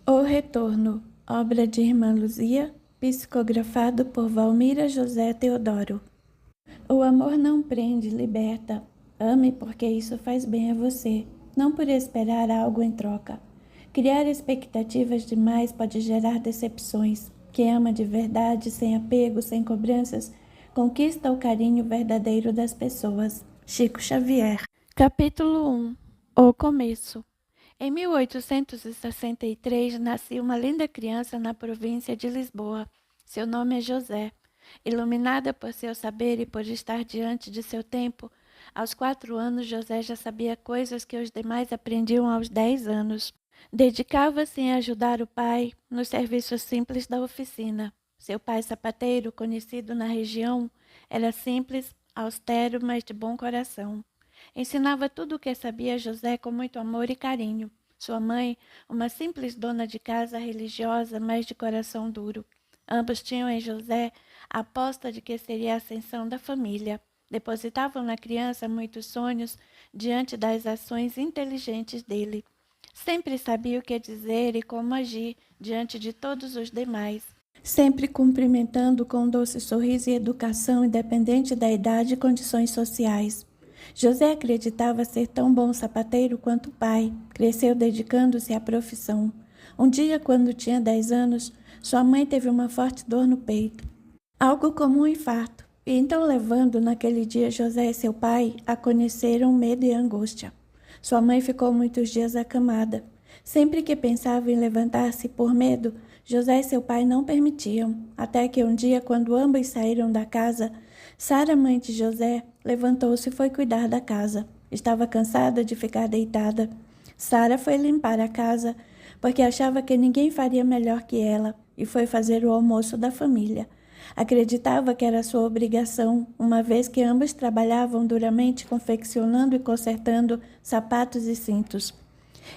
O Retorno, obra de Irmã Luzia, psicografado por Valmira José Teodoro. O amor não prende, liberta. Ame porque isso faz bem a você, não por esperar algo em troca. Criar expectativas demais pode gerar decepções. Quem ama de verdade, sem apego, sem cobranças, conquista o carinho verdadeiro das pessoas. Chico Xavier. Capítulo 1. O começo. Em 1863, nascia uma linda criança na província de Lisboa. Seu nome é José. Iluminada por seu saber e por estar diante de seu tempo, aos 4 anos José já sabia coisas que os demais aprendiam aos 10 anos. Dedicava-se em ajudar o pai nos serviços simples da oficina. Seu pai sapateiro, conhecido na região, era simples, austero, mas de bom coração. Ensinava tudo o que sabia a José com muito amor e carinho. Sua mãe, uma simples dona de casa religiosa, mas de coração duro. Ambos tinham em José a aposta de que seria a ascensão da família. Depositavam na criança muitos sonhos diante das ações inteligentes dele. Sempre sabia o que dizer e como agir diante de todos os demais. Sempre cumprimentando com um doce sorriso e educação independente da idade e condições sociais. José acreditava ser tão bom sapateiro quanto o pai. Cresceu dedicando-se à profissão. Um dia, quando tinha 10 anos, sua mãe teve uma forte dor no peito, algo como um infarto, e então levando naquele dia José e seu pai a conheceram medo e angústia. Sua mãe ficou muitos dias acamada. Sempre que pensava em levantar-se por medo, José e seu pai não permitiam, até que um dia, quando ambos saíram da casa, Sara, mãe de José, levantou-se e foi cuidar da casa. Estava cansada de ficar deitada. Sara foi limpar a casa, porque achava que ninguém faria melhor que ela, e foi fazer o almoço da família. Acreditava que era sua obrigação, uma vez que ambos trabalhavam duramente confeccionando e consertando sapatos e cintos.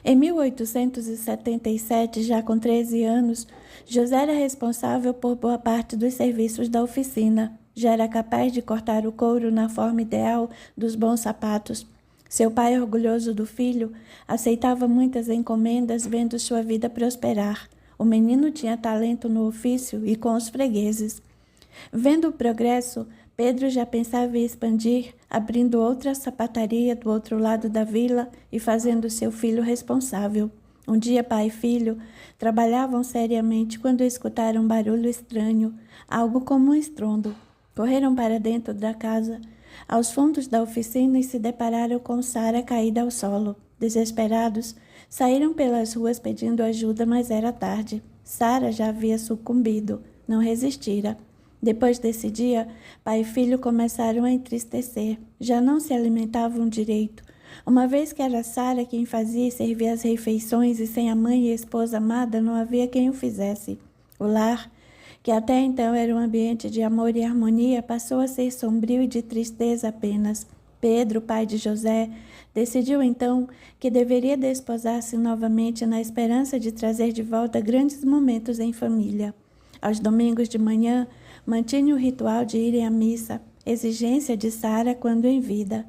Em 1877, já com 13 anos, José era responsável por boa parte dos serviços da oficina. Já era capaz de cortar o couro na forma ideal dos bons sapatos. Seu pai, orgulhoso do filho, aceitava muitas encomendas, vendo sua vida prosperar. O menino tinha talento no ofício e com os fregueses. Vendo o progresso, Pedro já pensava em expandir, abrindo outra sapataria do outro lado da vila e fazendo seu filho responsável. Um dia, pai e filho trabalhavam seriamente quando escutaram um barulho estranho, algo como um estrondo. Correram para dentro da casa, aos fundos da oficina, e se depararam com Sara caída ao solo. Desesperados, saíram pelas ruas pedindo ajuda, mas era tarde. Sara já havia sucumbido, não resistira. Depois desse dia, pai e filho começaram a entristecer. Já não se alimentavam direito, uma vez que era Sara quem fazia e servia as refeições, e sem a mãe e a esposa amada não havia quem o fizesse. O lar, que até então era um ambiente de amor e harmonia, passou a ser sombrio e de tristeza apenas. Pedro, pai de José, decidiu então que deveria desposar-se novamente na esperança de trazer de volta grandes momentos em família. Aos domingos de manhã, mantinha o ritual de irem à missa, exigência de Sara quando em vida.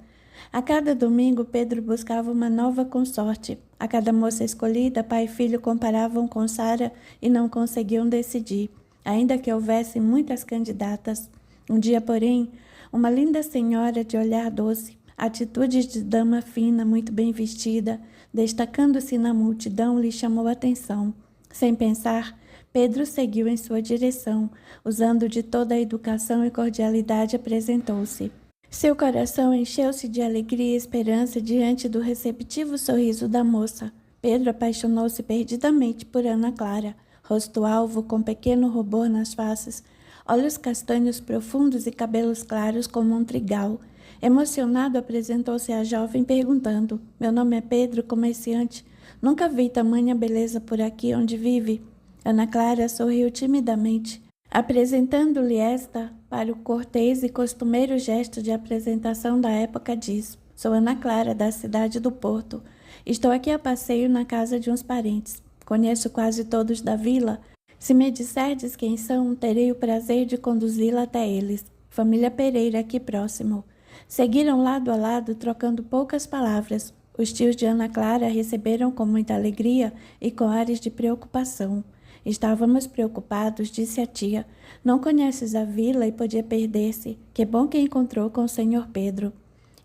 A cada domingo, Pedro buscava uma nova consorte. A cada moça escolhida, pai e filho comparavam com Sara e não conseguiam decidir, ainda que houvesse muitas candidatas. Um dia, porém, uma linda senhora de olhar doce, atitudes de dama fina, muito bem vestida, destacando-se na multidão, lhe chamou a atenção. Sem pensar, Pedro seguiu em sua direção, usando de toda a educação e cordialidade, apresentou-se. Seu coração encheu-se de alegria e esperança diante do receptivo sorriso da moça. Pedro apaixonou-se perdidamente por Ana Clara, rosto alvo com pequeno rubor nas faces, olhos castanhos profundos e cabelos claros como um trigal. Emocionado, apresentou-se à jovem perguntando: "Meu nome é Pedro, comerciante. Nunca vi tamanha beleza por aqui onde vive." Ana Clara sorriu timidamente, apresentando-lhe esta para o cortês e costumeiro gesto de apresentação da época, diz: "Sou Ana Clara, da cidade do Porto. Estou aqui a passeio na casa de uns parentes. Conheço quase todos da vila. Se me disserdes quem são, terei o prazer de conduzi-la até eles. Família Pereira, aqui próximo." Seguiram lado a lado, trocando poucas palavras. Os tios de Ana Clara a receberam com muita alegria e com ares de preocupação. Estávamos preocupados, disse a tia. Não conheces a vila e podia perder-se. Que bom que encontrou com o senhor Pedro.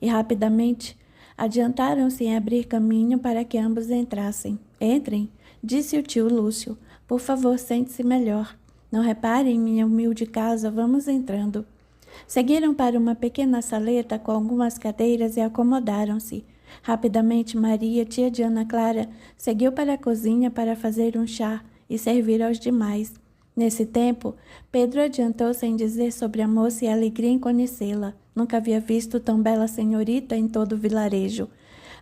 E rapidamente adiantaram-se em abrir caminho para que ambos entrassem. Entrem, disse o tio Lúcio. Por favor, sente-se melhor. Não reparem em minha humilde casa, vamos entrando. Seguiram para uma pequena saleta com algumas cadeiras e acomodaram-se. Rapidamente Maria, tia de Ana Clara, seguiu para a cozinha para fazer um chá e servir aos demais. Nesse tempo, Pedro adiantou-se em dizer sobre a moça e a alegria em conhecê-la. Nunca havia visto tão bela senhorita em todo o vilarejo.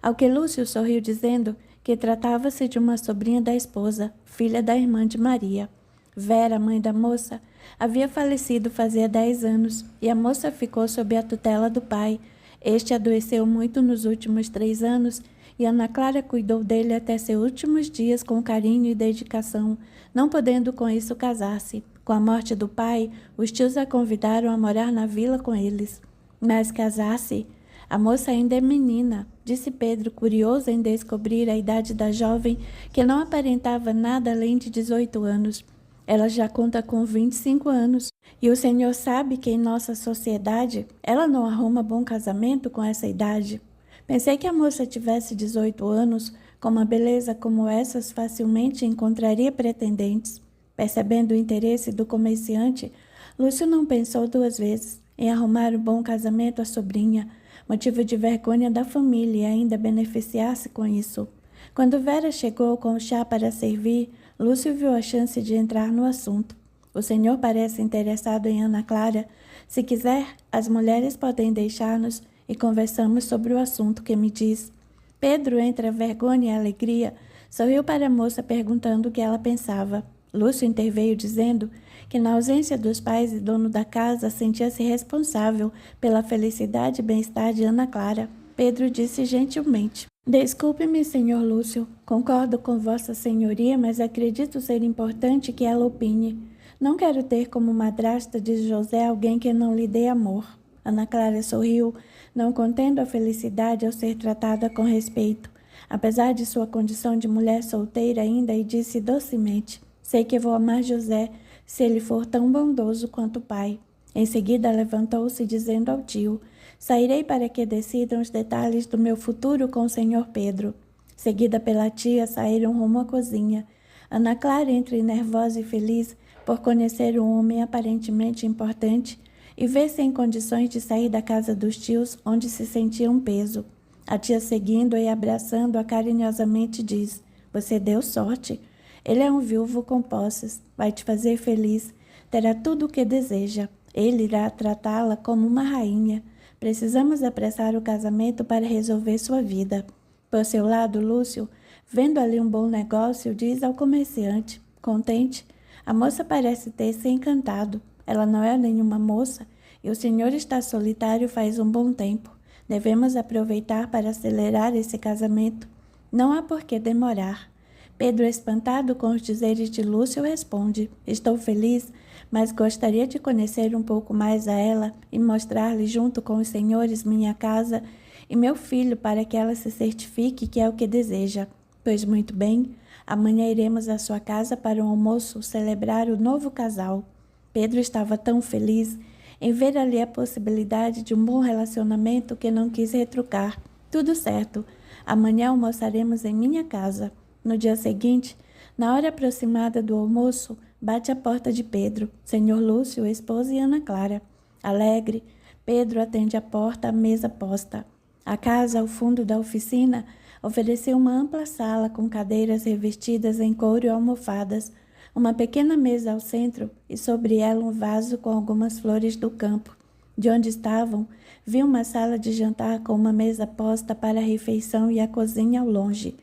Ao que Lúcio sorriu dizendo que tratava-se de uma sobrinha da esposa, filha da irmã de Maria. Vera, mãe da moça, havia falecido fazia 10 anos e a moça ficou sob a tutela do pai. Este adoeceu muito nos últimos 3 anos e Ana Clara cuidou dele até seus últimos dias com carinho e dedicação, não podendo com isso casar-se. Com a morte do pai, os tios a convidaram a morar na vila com eles. Mas casar-se? A moça ainda é menina, disse Pedro, curioso em descobrir a idade da jovem, que não aparentava nada além de 18 anos. Ela já conta com 25 anos. E o senhor sabe que em nossa sociedade ela não arruma bom casamento com essa idade. Pensei que a moça tivesse 18 anos, com uma beleza como essas facilmente encontraria pretendentes. Percebendo o interesse do comerciante, Lúcio não pensou 2 vezes em arrumar um bom casamento à sobrinha, motivo de vergonha da família e ainda beneficiar-se com isso. Quando Vera chegou com o chá para servir, Lúcio viu a chance de entrar no assunto. O senhor parece interessado em Ana Clara. Se quiser, as mulheres podem deixar-nos e conversamos sobre o assunto que me diz. Pedro, entre a vergonha e a alegria, sorriu para a moça perguntando o que ela pensava. Lúcio interveio dizendo que na ausência dos pais e dono da casa sentia-se responsável pela felicidade e bem-estar de Ana Clara. Pedro disse gentilmente: Desculpe-me, senhor Lúcio, concordo com vossa senhoria, mas acredito ser importante que ela opine. Não quero ter como madrasta de José alguém que não lhe dê amor. Ana Clara sorriu, não contendo a felicidade ao ser tratada com respeito, apesar de sua condição de mulher solteira ainda, e disse docemente: Sei que vou amar José, se ele for tão bondoso quanto o pai. Em seguida levantou-se, dizendo ao tio: Sairei para que decidam os detalhes do meu futuro com o senhor Pedro. Seguida pela tia, saíram rumo à cozinha. Ana Clara, entre nervosa e feliz por conhecer um homem aparentemente importante e ver-se em condições de sair da casa dos tios, onde se sentia um peso. A tia, seguindo-a e abraçando-a carinhosamente, diz: Você deu sorte. Ele é um viúvo com posses, vai te fazer feliz, terá tudo o que deseja. Ele irá tratá-la como uma rainha. Precisamos apressar o casamento para resolver sua vida. Por seu lado, Lúcio, vendo ali um bom negócio, diz ao comerciante, contente: A moça parece ter se encantado. Ela não é nenhuma moça e o senhor está solitário faz um bom tempo. Devemos aproveitar para acelerar esse casamento. Não há por que demorar. Pedro, espantado com os dizeres de Lúcio, responde: Estou feliz, mas gostaria de conhecer um pouco mais a ela e mostrar-lhe junto com os senhores minha casa e meu filho para que ela se certifique que é o que deseja. Pois muito bem, amanhã iremos à sua casa para um almoço celebrar o novo casal. Pedro estava tão feliz em ver ali a possibilidade de um bom relacionamento que não quis retrucar. Tudo certo, amanhã almoçaremos em minha casa. No dia seguinte, na hora aproximada do almoço, bate à porta de Pedro, senhor Lúcio, esposa e Ana Clara. Alegre, Pedro atende a porta à mesa posta. A casa, ao fundo da oficina, oferecia uma ampla sala com cadeiras revestidas em couro e almofadas, uma pequena mesa ao centro e sobre ela um vaso com algumas flores do campo. De onde estavam, vi uma sala de jantar com uma mesa posta para a refeição e a cozinha ao longe.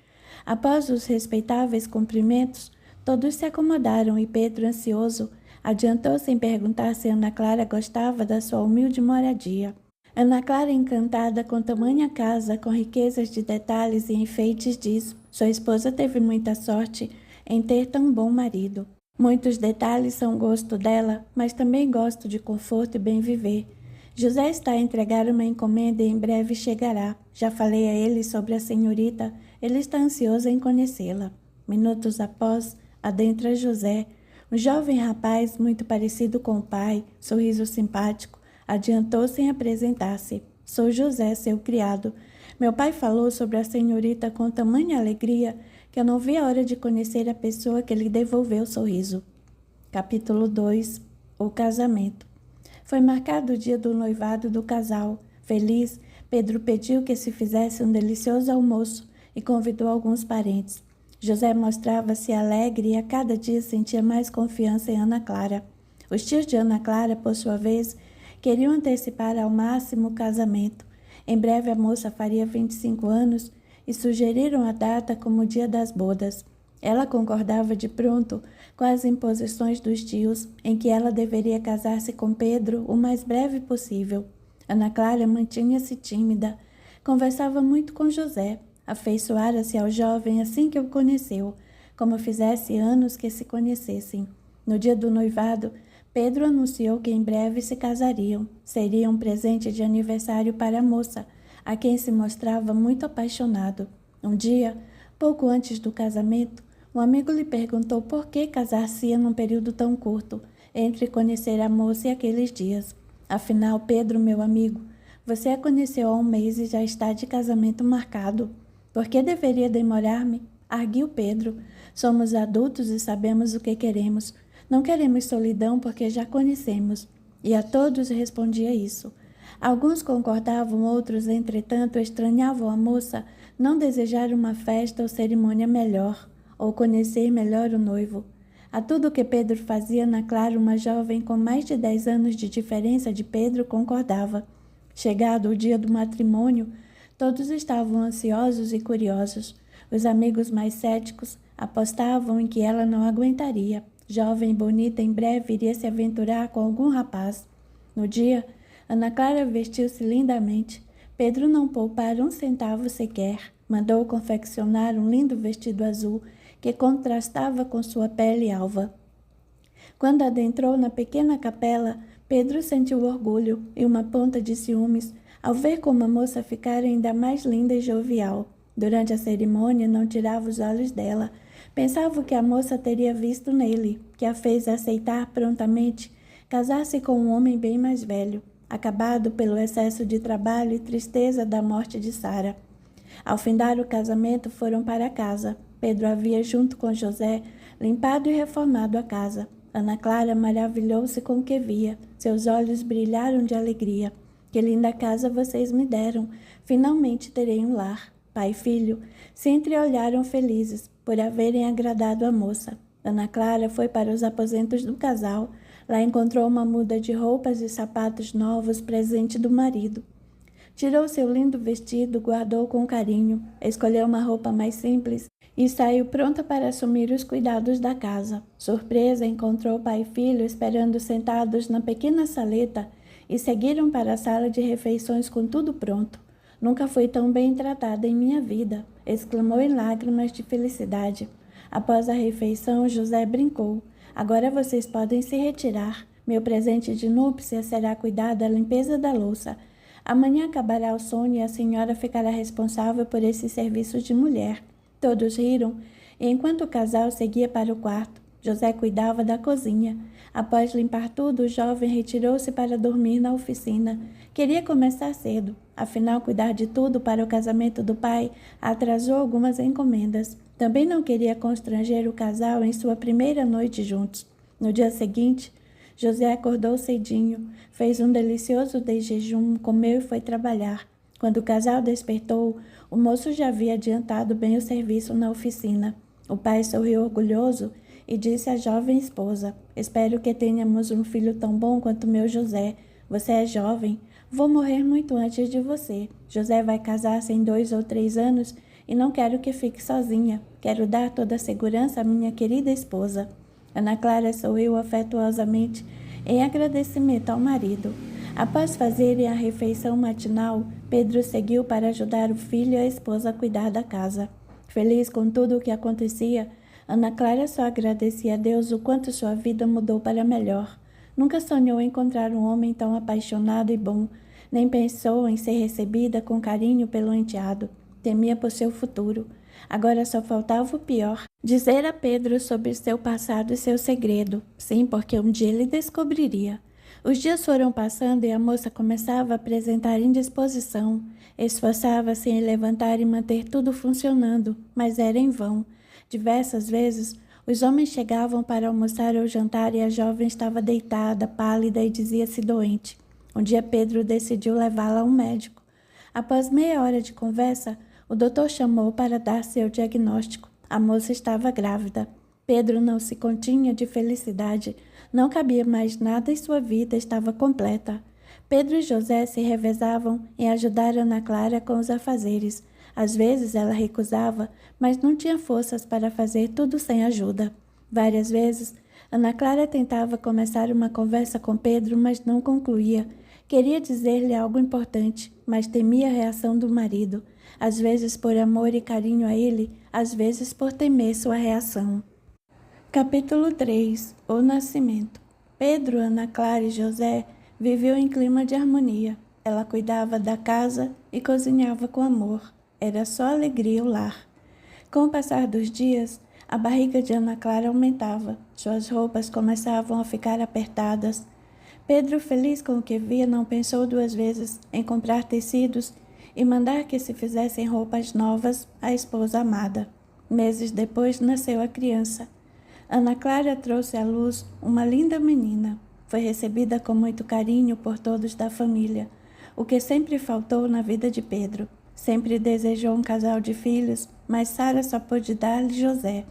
Após os respeitáveis cumprimentos, todos se acomodaram e Pedro, ansioso, adiantou-se em perguntar se Ana Clara gostava da sua humilde moradia. Ana Clara, encantada com tamanha casa, com riquezas de detalhes e enfeites, diz: Sua esposa teve muita sorte em ter tão bom marido. Muitos detalhes são gosto dela, mas também gosto de conforto e bem viver. José está a entregar uma encomenda e em breve chegará. Já falei a ele sobre a senhorita. Ele está ansioso em conhecê-la. Minutos após, adentra José, um jovem rapaz muito parecido com o pai, sorriso simpático, adiantou-se em apresentar-se. Sou José, seu criado. Meu pai falou sobre a senhorita com tamanha alegria que eu não vi a hora de conhecer a pessoa que lhe devolveu o sorriso. Capítulo 2. O casamento. Foi marcado o dia do noivado do casal. Feliz, Pedro pediu que se fizesse um delicioso almoço e convidou alguns parentes. José mostrava-se alegre e a cada dia sentia mais confiança em Ana Clara. Os tios de Ana Clara, por sua vez, queriam antecipar ao máximo o casamento. Em breve a moça faria 25 anos e sugeriram a data como o dia das bodas. Ela concordava de pronto com as imposições dos tios, em que ela deveria casar-se com Pedro o mais breve possível. Ana Clara mantinha-se tímida, conversava muito com José, afeiçoara-se ao jovem assim que o conheceu, como fizesse anos que se conhecessem. No dia do noivado, Pedro anunciou que em breve se casariam. Seria um presente de aniversário para a moça, a quem se mostrava muito apaixonado. Um dia, pouco antes do casamento, um amigo lhe perguntou por que casar-se-ia num período tão curto, entre conhecer a moça e aqueles dias. Afinal, Pedro, meu amigo, você a conheceu há um mês e já está de casamento marcado. Por que deveria demorar-me? Arguiu Pedro. Somos adultos e sabemos o que queremos. Não queremos solidão porque já conhecemos. E a todos respondia isso. Alguns concordavam, outros, entretanto, estranhavam a moça não desejar uma festa ou cerimônia melhor, ou conhecer melhor o noivo. A tudo que Pedro fazia, Ana Clara, uma jovem com mais de 10 anos de diferença de Pedro, concordava. Chegado o dia do matrimônio, todos estavam ansiosos e curiosos. Os amigos mais céticos apostavam em que ela não aguentaria. Jovem e bonita, em breve iria se aventurar com algum rapaz. No dia, Ana Clara vestiu-se lindamente. Pedro não poupara um centavo sequer. Mandou confeccionar um lindo vestido azul que contrastava com sua pele alva. Quando adentrou na pequena capela, Pedro sentiu orgulho e uma ponta de ciúmes ao ver como a moça ficara ainda mais linda e jovial. Durante a cerimônia, não tirava os olhos dela. Pensava o que a moça teria visto nele, que a fez aceitar prontamente casar-se com um homem bem mais velho, acabado pelo excesso de trabalho e tristeza da morte de Sara. Ao findar o casamento, foram para casa. Pedro havia, junto com José, limpado e reformado a casa. Ana Clara maravilhou-se com o que via. Seus olhos brilharam de alegria. Que linda casa vocês me deram. Finalmente terei um lar. Pai e filho se entreolharam felizes por haverem agradado a moça. Ana Clara foi para os aposentos do casal. Lá encontrou uma muda de roupas e sapatos novos, presente do marido. Tirou seu lindo vestido, guardou com carinho, escolheu uma roupa mais simples e saiu pronta para assumir os cuidados da casa. Surpresa, encontrou pai e filho esperando sentados na pequena saleta e seguiram para a sala de refeições com tudo pronto. Nunca fui tão bem tratada em minha vida, exclamou em lágrimas de felicidade. Após a refeição, José brincou. Agora vocês podem se retirar. Meu presente de núpcias será cuidar da limpeza da louça. Amanhã acabará o sono e a senhora ficará responsável por esses serviços de mulher. Todos riram, e enquanto o casal seguia para o quarto, José cuidava da cozinha. Após limpar tudo, o jovem retirou-se para dormir na oficina. Queria começar cedo, afinal cuidar de tudo para o casamento do pai atrasou algumas encomendas. Também não queria constranger o casal em sua primeira noite juntos. No dia seguinte, José acordou cedinho, fez um delicioso de jejum, comeu e foi trabalhar. Quando o casal despertou, o moço já havia adiantado bem o serviço na oficina. O pai sorriu orgulhoso e disse à jovem esposa: espero que tenhamos um filho tão bom quanto meu José. Você é jovem, vou morrer muito antes de você. José vai casar-se em 2 ou 3 anos e não quero que fique sozinha. Quero dar toda a segurança à minha querida esposa. Ana Clara sorriu afetuosamente em agradecimento ao marido. Após fazerem a refeição matinal, Pedro seguiu para ajudar o filho e a esposa a cuidar da casa. Feliz com tudo o que acontecia, Ana Clara só agradecia a Deus o quanto sua vida mudou para melhor. Nunca sonhou encontrar um homem tão apaixonado e bom, nem pensou em ser recebida com carinho pelo enteado. Temia por seu futuro. Agora só faltava o pior: dizer a Pedro sobre seu passado e seu segredo. Sim, porque um dia ele descobriria. Os dias foram passando e a moça começava a apresentar indisposição. Esforçava-se em levantar e manter tudo funcionando, mas era em vão. Diversas vezes, os homens chegavam para almoçar ou jantar e a jovem estava deitada, pálida e dizia-se doente. Um dia Pedro decidiu levá-la a um médico. Após meia hora de conversa, o doutor chamou para dar seu diagnóstico. A moça estava grávida. Pedro não se continha de felicidade. Não cabia mais nada e sua vida estava completa. Pedro e José se revezavam em ajudar Ana Clara com os afazeres. Às vezes ela recusava, mas não tinha forças para fazer tudo sem ajuda. Várias vezes, Ana Clara tentava começar uma conversa com Pedro, mas não concluía. Queria dizer-lhe algo importante, mas temia a reação do marido. Às vezes por amor e carinho a ele, às vezes por temer sua reação. Capítulo 3. O Nascimento. Pedro, Ana Clara e José viviam em clima de harmonia. Ela cuidava da casa e cozinhava com amor. Era só alegria o lar. Com o passar dos dias, a barriga de Ana Clara aumentava. Suas roupas começavam a ficar apertadas. Pedro, feliz com o que via, não pensou duas vezes em comprar tecidos e mandar que se fizessem roupas novas à esposa amada. Meses depois nasceu a criança. Ana Clara trouxe à luz uma linda menina. Foi recebida com muito carinho por todos da família, o que sempre faltou na vida de Pedro. Sempre desejou um casal de filhos, mas Sara só pôde dar-lhe José.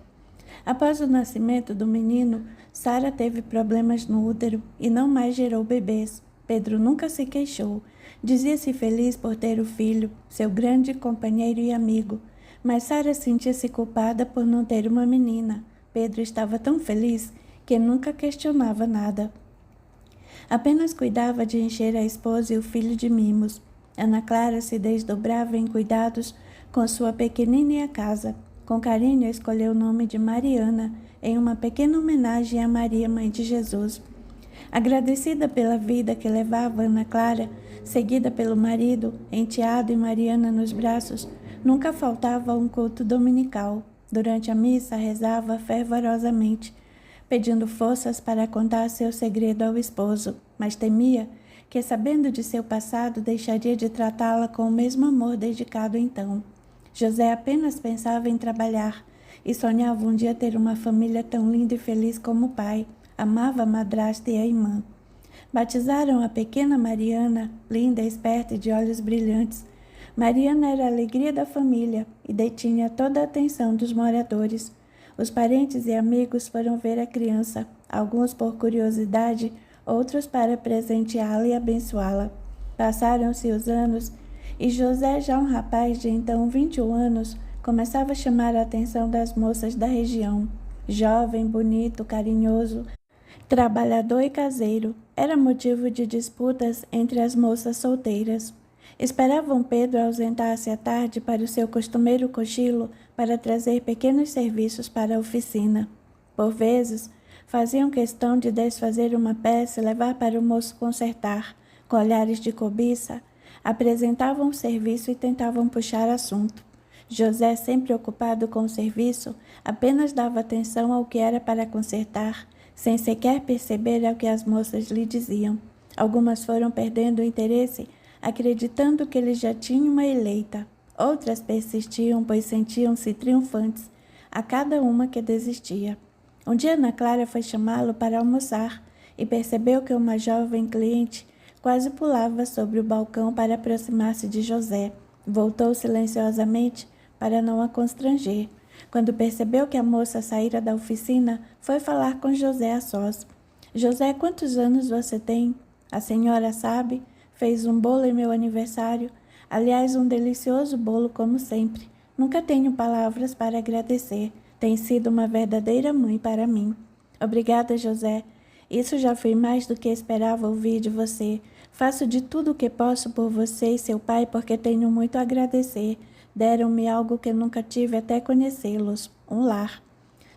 Após o nascimento do menino, Sara teve problemas no útero e não mais gerou bebês. Pedro nunca se queixou. Dizia-se feliz por ter o filho, seu grande companheiro e amigo. Mas Sara sentia-se culpada por não ter uma menina. Pedro estava tão feliz que nunca questionava nada. Apenas cuidava de encher a esposa e o filho de mimos. Ana Clara se desdobrava em cuidados com sua pequenina casa. Com carinho escolheu o nome de Mariana, em uma pequena homenagem a Maria, mãe de Jesus. Agradecida pela vida que levava Ana Clara, seguida pelo marido, enteado e Mariana nos braços, nunca faltava um culto dominical. Durante a missa rezava fervorosamente, pedindo forças para contar seu segredo ao esposo, mas temia que, sabendo de seu passado, deixaria de tratá-la com o mesmo amor dedicado então. José apenas pensava em trabalhar e sonhava um dia ter uma família tão linda e feliz como o pai. Amava a madrasta e a irmã. Batizaram a pequena Mariana, linda, esperta e de olhos brilhantes. Mariana era a alegria da família e detinha toda a atenção dos moradores. Os parentes e amigos foram ver a criança, alguns por curiosidade, outros para presenteá-la e abençoá-la. Passaram-se os anos e José, já um rapaz de então 21 anos, começava a chamar a atenção das moças da região. Jovem, bonito, carinhoso, trabalhador e caseiro, era motivo de disputas entre as moças solteiras. Esperavam Pedro ausentar-se à tarde para o seu costumeiro cochilo para trazer pequenos serviços para a oficina. Por vezes, faziam questão de desfazer uma peça e levar para o moço consertar. Com olhares de cobiça, apresentavam o serviço e tentavam puxar assunto. José, sempre ocupado com o serviço, apenas dava atenção ao que era para consertar, sem sequer perceber ao que as moças lhe diziam. Algumas foram perdendo o interesse, acreditando que ele já tinha uma eleita. Outras persistiam, pois sentiam-se triunfantes a cada uma que desistia. Um dia Ana Clara foi chamá-lo para almoçar e percebeu que uma jovem cliente quase pulava sobre o balcão para aproximar-se de José. Voltou silenciosamente para não a constranger. Quando percebeu que a moça saíra da oficina, foi falar com José a sós. José, quantos anos você tem? A senhora sabe? Fez um bolo em meu aniversário. Aliás, um delicioso bolo como sempre. Nunca tenho palavras para agradecer. Tem sido uma verdadeira mãe para mim. Obrigada, José. Isso já foi mais do que esperava ouvir de você. Faço de tudo o que posso por você e seu pai porque tenho muito a agradecer. Deram-me algo que nunca tive até conhecê-los, um lar.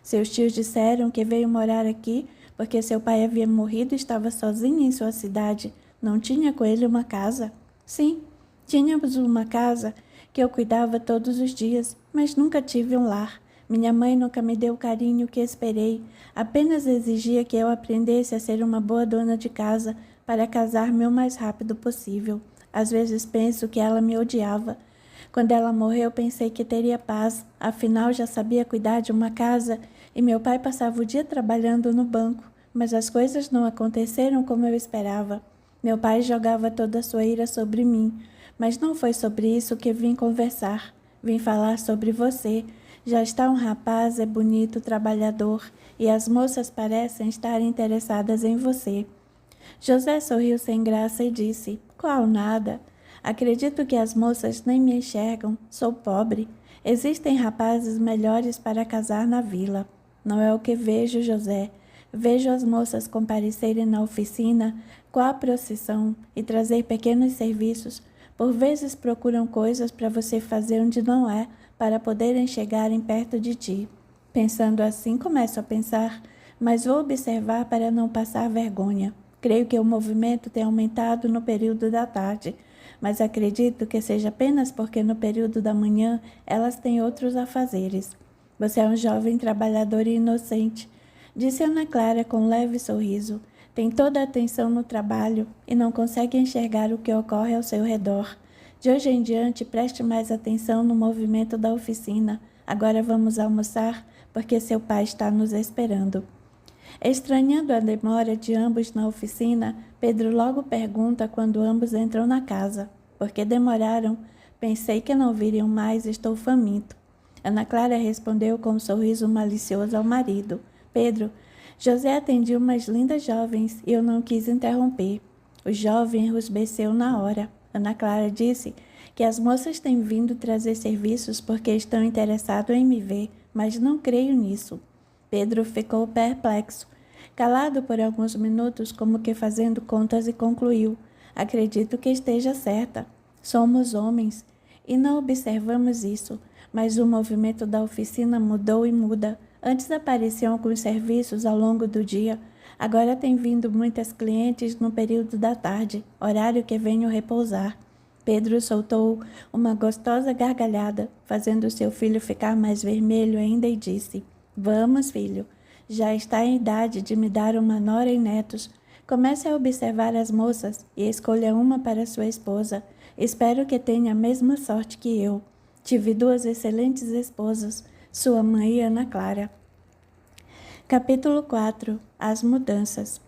Seus tios disseram que veio morar aqui porque seu pai havia morrido e estava sozinho em sua cidade. Não tinha com ele uma casa? Sim, tínhamos uma casa que eu cuidava todos os dias, mas nunca tive um lar. Minha mãe nunca me deu o carinho que esperei, apenas exigia que eu aprendesse a ser uma boa dona de casa para casar-me o mais rápido possível. Às vezes penso que ela me odiava. Quando ela morreu, pensei que teria paz, afinal já sabia cuidar de uma casa e meu pai passava o dia trabalhando no banco, mas as coisas não aconteceram como eu esperava. Meu pai jogava toda a sua ira sobre mim, mas não foi sobre isso que vim conversar. Vim falar sobre você. Já está um rapaz, é bonito, trabalhador, e as moças parecem estar interessadas em você. José sorriu sem graça e disse: Qual nada? Acredito que as moças nem me enxergam. Sou pobre. Existem rapazes melhores para casar na vila. Não é o que vejo, José. Vejo as moças comparecerem na oficina com a procissão e trazer pequenos serviços. Por vezes procuram coisas para você fazer onde não é, para poderem chegarem perto de ti. Pensando assim, começo a pensar, mas vou observar para não passar vergonha. Creio que o movimento tem aumentado no período da tarde, mas acredito que seja apenas porque no período da manhã elas têm outros afazeres. Você é um jovem trabalhador e inocente, disse Ana Clara com um leve sorriso. Tem toda a atenção no trabalho e não consegue enxergar o que ocorre ao seu redor. De hoje em diante, preste mais atenção no movimento da oficina. Agora vamos almoçar, porque seu pai está nos esperando. Estranhando a demora de ambos na oficina, Pedro logo pergunta quando ambos entram na casa. Por que demoraram? Pensei que não viriam mais, estou faminto. Ana Clara respondeu com um sorriso malicioso ao marido. Pedro, José atendia umas lindas jovens e eu não quis interromper. O jovem rusbeceu na hora. Ana Clara disse que as moças têm vindo trazer serviços porque estão interessadas em me ver, mas não creio nisso. Pedro ficou perplexo, calado por alguns minutos, como que fazendo contas, e concluiu: Acredito que esteja certa. Somos homens e não observamos isso, mas o movimento da oficina mudou e muda. Antes apareciam alguns serviços ao longo do dia. Agora tem vindo muitas clientes no período da tarde, horário que venho repousar. Pedro soltou uma gostosa gargalhada, fazendo seu filho ficar mais vermelho ainda, e disse: Vamos, filho, já está em idade de me dar uma nora e netos. Comece a observar as moças e escolha uma para sua esposa. Espero que tenha a mesma sorte que eu. Tive duas excelentes esposas, sua mãe e Ana Clara. Capítulo 4. As mudanças.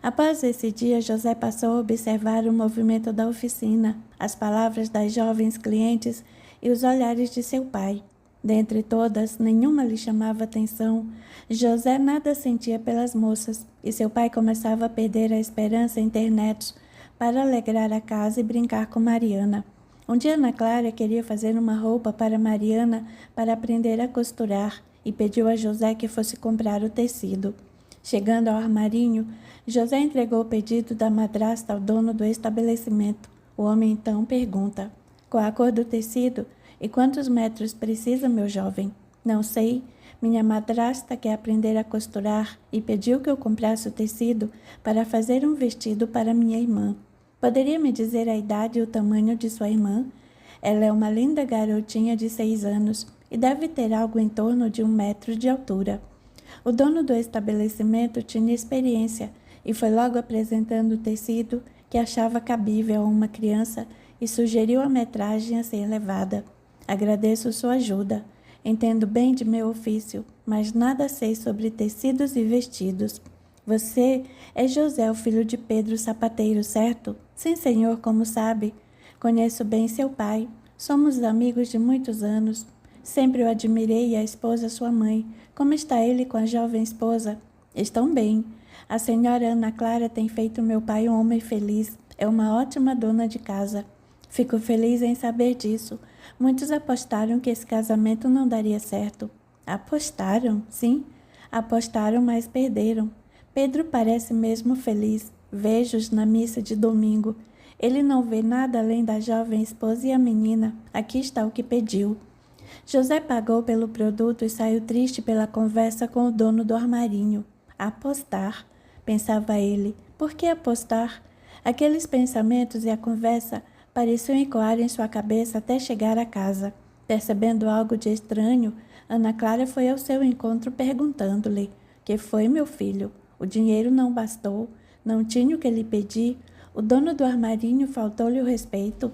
Após esse dia, José passou a observar o movimento da oficina, as palavras das jovens clientes e os olhares de seu pai. Dentre todas, nenhuma lhe chamava atenção. José nada sentia pelas moças, e seu pai começava a perder a esperança em ter netos para alegrar a casa e brincar com Mariana. Um dia Ana Clara queria fazer uma roupa para Mariana para aprender a costurar e pediu a José que fosse comprar o tecido. Chegando ao armarinho, José entregou o pedido da madrasta ao dono do estabelecimento. O homem então pergunta: Qual a cor do tecido? E quantos metros precisa, meu jovem? Não sei. Minha madrasta quer aprender a costurar e pediu que eu comprasse o tecido para fazer um vestido para minha irmã. Poderia me dizer a idade e o tamanho de sua irmã? Ela é uma linda garotinha de 6 anos e deve ter algo em torno de 1 metro de altura. O dono do estabelecimento tinha experiência e foi logo apresentando o tecido que achava cabível a uma criança e sugeriu a metragem a ser levada. Agradeço sua ajuda. Entendo bem de meu ofício, mas nada sei sobre tecidos e vestidos. Você é José, o filho de Pedro Sapateiro, certo? Sim, senhor, como sabe. Conheço bem seu pai. Somos amigos de muitos anos. Sempre o admirei e a esposa, sua mãe. Como está ele com a jovem esposa? Estão bem. A senhora Ana Clara tem feito meu pai um homem feliz. É uma ótima dona de casa. Fico feliz em saber disso. Muitos apostaram que esse casamento não daria certo. Apostaram? Sim. Apostaram, mas perderam. Pedro parece mesmo feliz. Vejo-os na missa de domingo. Ele não vê nada além da jovem esposa e a menina. Aqui está o que pediu. José pagou pelo produto e saiu triste pela conversa com o dono do armarinho. Apostar. pensava ele. Por que apostar? Aqueles pensamentos e a conversa pareciam ecoar em sua cabeça até chegar a casa. Percebendo algo de estranho, Ana Clara foi ao seu encontro perguntando-lhe: "Que foi, meu filho? O dinheiro não bastou? Não tinha o que lhe pedi? O dono do armarinho faltou-lhe o respeito?"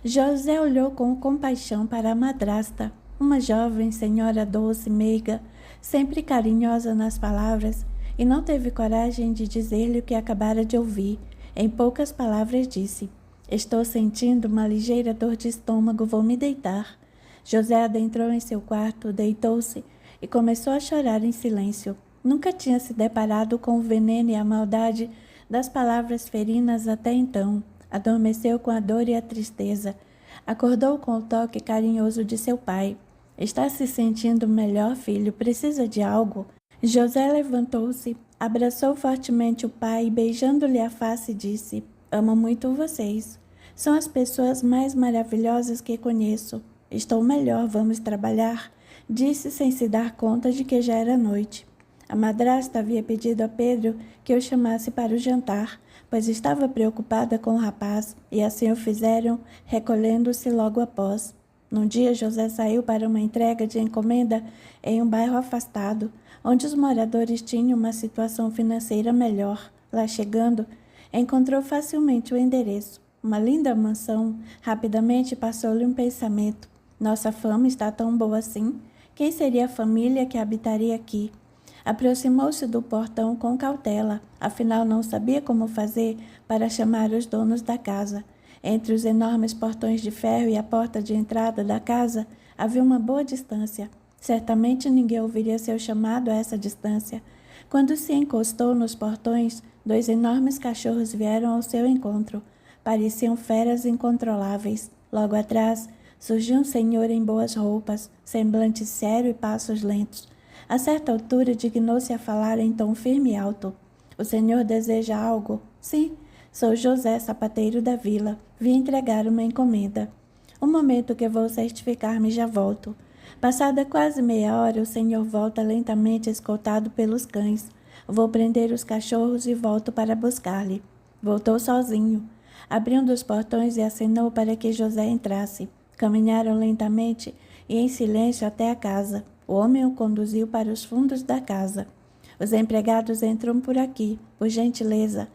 José olhou com compaixão para a madrasta, uma jovem senhora doce, meiga, sempre carinhosa nas palavras, e não teve coragem de dizer-lhe o que acabara de ouvir. Em poucas palavras disse: "Estou sentindo uma ligeira dor de estômago, vou me deitar." José adentrou em seu quarto, deitou-se e começou a chorar em silêncio. Nunca tinha se deparado com o veneno e a maldade das palavras ferinas até então. Adormeceu com a dor e a tristeza. Acordou com o toque carinhoso de seu pai. "Está se sentindo melhor, filho? Precisa de algo?" José levantou-se, abraçou fortemente o pai e, beijando-lhe a face, disse: "Amo muito vocês. São as pessoas mais maravilhosas que conheço. Estou melhor, vamos trabalhar?" Disse sem se dar conta de que já era noite. A madrasta havia pedido a Pedro que o chamasse para o jantar, pois estava preocupada com o rapaz, e assim o fizeram, recolhendo-se logo após. Num dia, José saiu para uma entrega de encomenda em um bairro afastado, onde os moradores tinham uma situação financeira melhor. Lá chegando, encontrou facilmente o endereço. Uma linda mansão. Rapidamente passou-lhe um pensamento: "Nossa fama está tão boa assim? Quem seria a família que habitaria aqui?" Aproximou-se do portão com cautela, afinal não sabia como fazer para chamar os donos da casa. Entre os enormes portões de ferro e a porta de entrada da casa havia uma boa distância. Certamente ninguém ouviria seu chamado a essa distância. Quando se encostou nos portões, 2 enormes cachorros vieram ao seu encontro. Pareciam feras incontroláveis. Logo atrás, surgiu um senhor em boas roupas, semblante sério e passos lentos. A certa altura, dignou-se a falar em tom firme e alto: "O senhor deseja algo?" "Sim, sou José, sapateiro da vila. Vim entregar uma encomenda." "Um momento que vou certificar-me, já volto." Passada quase meia hora, o senhor volta lentamente, escoltado pelos cães. "Vou prender os cachorros e volto para buscar-lhe." Voltou sozinho. Abriu um dos portões e acenou para que José entrasse. Caminharam lentamente e em silêncio até a casa. O homem o conduziu para os fundos da casa. "Os empregados entram por aqui, por gentileza."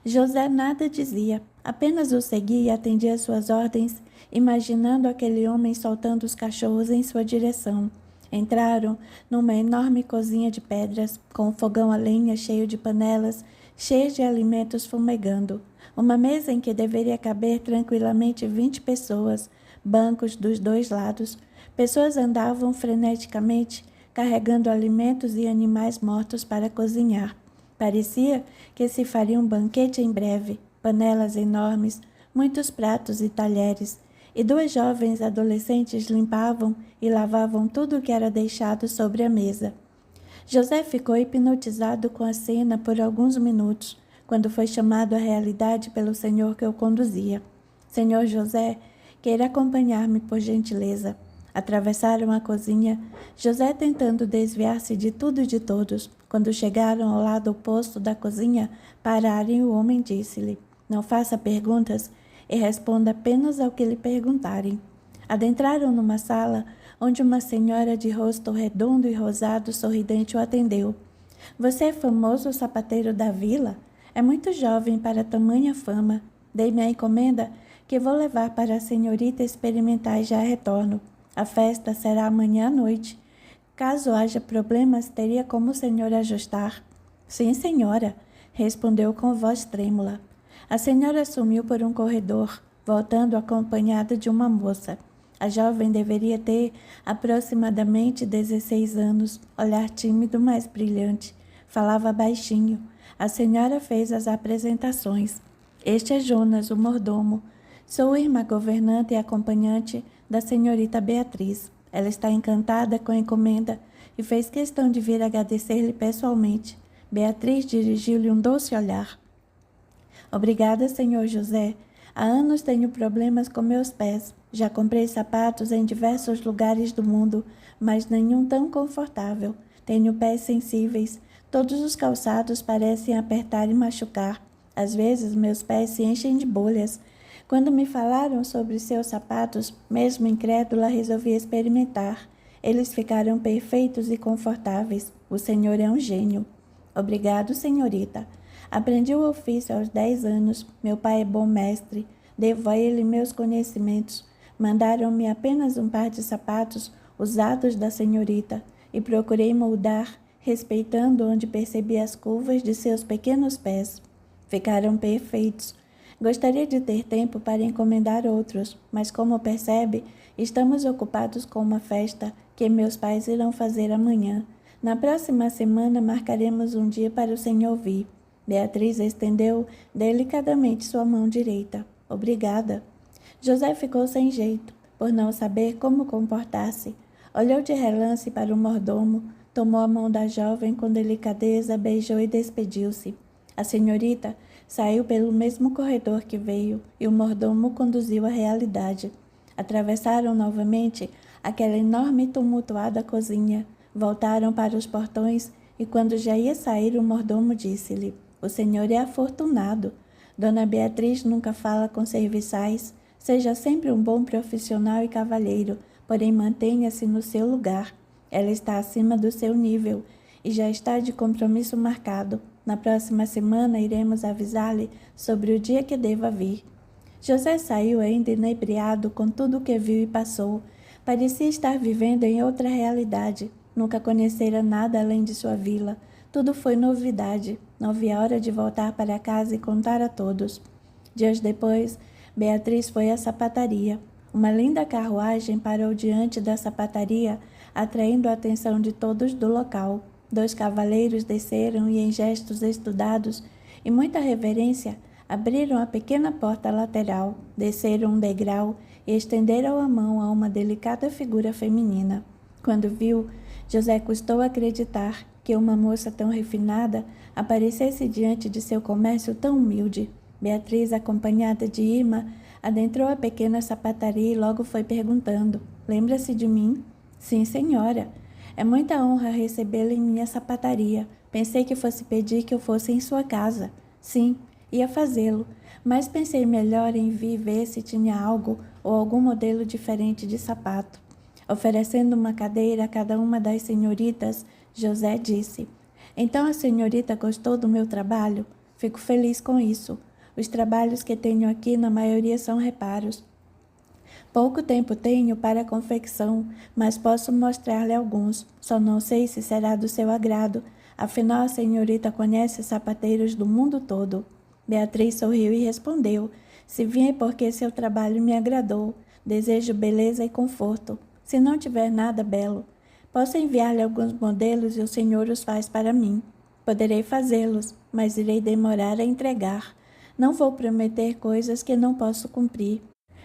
José nada dizia, apenas o seguia e atendia suas ordens, imaginando aquele homem soltando os cachorros em sua direção. Entraram numa enorme cozinha de pedras, com um fogão a lenha cheio de panelas, cheias de alimentos fumegando. Uma mesa em que deveria caber tranquilamente 20 pessoas, bancos dos 2 lados. Pessoas andavam freneticamente, carregando alimentos e animais mortos para cozinhar. Parecia que se faria um banquete em breve. Panelas enormes, muitos pratos e talheres, e 2 jovens adolescentes limpavam e lavavam tudo o que era deixado sobre a mesa. José ficou hipnotizado com a cena por alguns minutos, quando foi chamado à realidade pelo senhor que o conduzia. "Senhor José, queira acompanhar-me, por gentileza." Atravessaram a cozinha, José tentando desviar-se de tudo e de todos. Quando chegaram ao lado oposto da cozinha, pararam e o homem disse-lhe: "Não faça perguntas e responda apenas ao que lhe perguntarem." Adentraram numa sala onde uma senhora de rosto redondo e rosado sorridente o atendeu. "Você é famoso sapateiro da vila? É muito jovem para tamanha fama. Dei-me a encomenda que vou levar para a senhorita experimentar e já retorno. A festa será amanhã à noite. Caso haja problemas, teria como o senhor ajustar?" "Sim, senhora," respondeu com voz trêmula. A senhora sumiu por um corredor, voltando acompanhada de uma moça. A jovem deveria ter aproximadamente 16 anos, olhar tímido, mas brilhante. Falava baixinho. A senhora fez as apresentações. "Este é Jonas, o mordomo. Sou irmã governanta e acompanhante da senhorita Beatriz. Ela está encantada com a encomenda e fez questão de vir agradecer-lhe pessoalmente." Beatriz dirigiu-lhe um doce olhar. "Obrigada, senhor José. Há anos tenho problemas com meus pés. Já comprei sapatos em diversos lugares do mundo, mas nenhum tão confortável. Tenho pés sensíveis. Todos os calçados parecem apertar e machucar. Às vezes, meus pés se enchem de bolhas. Quando me falaram sobre seus sapatos, mesmo incrédula, resolvi experimentar. Eles ficaram perfeitos e confortáveis. O senhor é um gênio. Obrigado, senhorita. Aprendi o ofício aos 10 anos. Meu pai é bom mestre. Devo a ele meus conhecimentos. Mandaram-me apenas um par de sapatos usados da senhorita e procurei moldar, respeitando onde percebi as curvas de seus pequenos pés. Ficaram perfeitos. Gostaria de ter tempo para encomendar outros, mas como percebe, estamos ocupados com uma festa que meus pais irão fazer amanhã. Na próxima semana marcaremos um dia para o senhor vir. Beatriz estendeu delicadamente sua mão direita. Obrigada. José ficou sem jeito, por não saber como comportar-se. Olhou de relance para o mordomo, tomou a mão da jovem com delicadeza, beijou e despediu-se. A senhorita saiu pelo mesmo corredor que veio e o mordomo conduziu à realidade. Atravessaram novamente aquela enorme e tumultuada cozinha, voltaram para os portões e quando já ia sair o mordomo disse-lhe: "O senhor é afortunado. Dona Beatriz nunca fala com serviçais. Seja sempre um bom profissional e cavalheiro, porém mantenha-se no seu lugar. Ela está acima do seu nível e já está de compromisso marcado. Na próxima semana iremos avisar-lhe sobre o dia que deva vir." José saiu ainda inebriado com tudo o que viu e passou. Parecia estar vivendo em outra realidade. Nunca conhecera nada além de sua vila. Tudo foi novidade. Não via hora de voltar para casa e contar a todos. Dias depois, Beatriz foi à sapataria. Uma linda carruagem parou diante da sapataria, atraindo a atenção de todos do local. 2 cavaleiros desceram e, em gestos estudados e muita reverência, abriram a pequena porta lateral, desceram um degrau e estenderam a mão a uma delicada figura feminina. Quando viu, José custou acreditar que uma moça tão refinada aparecesse diante de seu comércio tão humilde. Beatriz, acompanhada de Irma, adentrou a pequena sapataria e logo foi perguntando: "Lembra-se de mim?" "Sim, senhora. É muita honra recebê-la em minha sapataria. Pensei que fosse pedir que eu fosse em sua casa." "Sim, ia fazê-lo, mas pensei melhor em vir ver se tinha algo ou algum modelo diferente de sapato." Oferecendo uma cadeira a cada uma das senhoritas, José disse: "Então a senhorita gostou do meu trabalho? Fico feliz com isso. Os trabalhos que tenho aqui, na maioria, são reparos. Pouco tempo tenho para a confecção, mas posso mostrar-lhe alguns. Só não sei se será do seu agrado. Afinal, a senhorita conhece sapateiros do mundo todo." Beatriz sorriu e respondeu: "Se vim é porque seu trabalho me agradou. Desejo beleza e conforto. Se não tiver nada belo, posso enviar-lhe alguns modelos e o senhor os faz para mim. Poderei fazê-los, mas irei demorar a entregar. Não vou prometer coisas que não posso cumprir.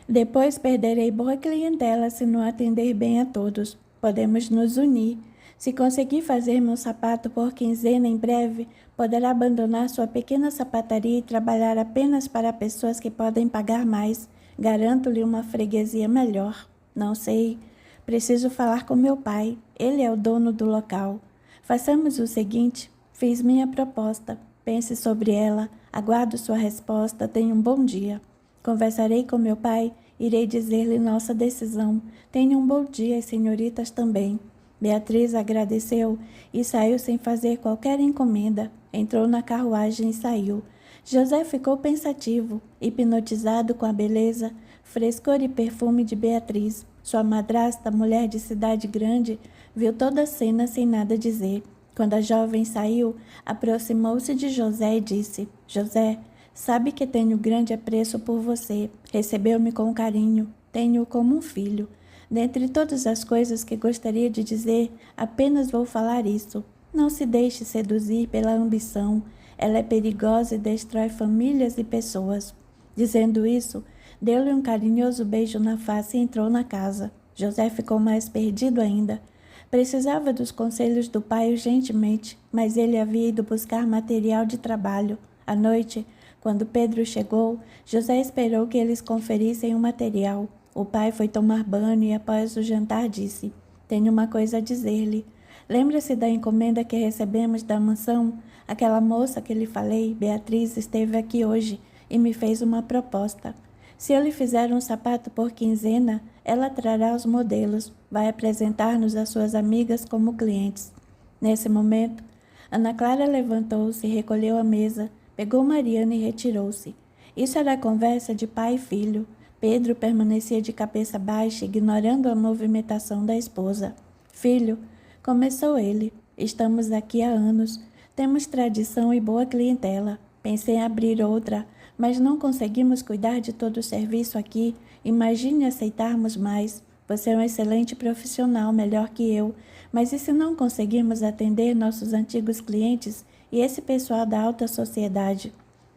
Depois perderei boa clientela se não atender bem a todos. Podemos nos unir. Se conseguir fazer meu sapato por quinzena em breve, poderá abandonar sua pequena sapataria e trabalhar apenas para pessoas que podem pagar mais. Garanto-lhe uma freguesia melhor. Não sei. Preciso falar com meu pai. Ele é o dono do local. Façamos o seguinte. Fiz minha proposta. Pense sobre ela. Aguardo sua resposta. Tenha um bom dia. Conversarei com meu pai. Irei dizer-lhe nossa decisão. Tenha um bom dia, as senhoritas também." Beatriz agradeceu e saiu sem fazer qualquer encomenda. Entrou na carruagem e saiu. José ficou pensativo, hipnotizado com a beleza, frescor e perfume de Beatriz. Sua madrasta, mulher de cidade grande, viu toda a cena sem nada dizer. Quando a jovem saiu, aproximou-se de José e disse: "José, sabe que tenho grande apreço por você. Recebeu-me com carinho. Tenho-o como um filho. Dentre todas as coisas que gostaria de dizer, apenas vou falar isso. Não se deixe seduzir pela ambição. Ela é perigosa e destrói famílias e pessoas." Dizendo isso, deu-lhe um carinhoso beijo na face e entrou na casa. José ficou mais perdido ainda. Precisava dos conselhos do pai urgentemente, mas ele havia ido buscar material de trabalho. À noite, quando Pedro chegou, José esperou que eles conferissem o material. O pai foi tomar banho e, após o jantar, disse: "Tenho uma coisa a dizer-lhe. Lembra-se da encomenda que recebemos da mansão? Aquela moça que lhe falei, Beatriz, esteve aqui hoje e me fez uma proposta. Se eu lhe fizer um sapato por quinzena, ela trará os modelos, vai apresentar-nos às suas amigas como clientes. Nesse momento, Ana Clara levantou-se, recolheu a mesa, pegou Mariana e retirou-se. Isso era conversa de pai e filho. Pedro permanecia de cabeça baixa, ignorando a movimentação da esposa. Filho, começou ele, estamos aqui há anos. Temos tradição e boa clientela. Pensei em abrir outra, mas não conseguimos cuidar de todo o serviço aqui. Imagine aceitarmos mais. Você é um excelente profissional, melhor que eu. Mas e se não conseguirmos atender nossos antigos clientes e esse pessoal da alta sociedade?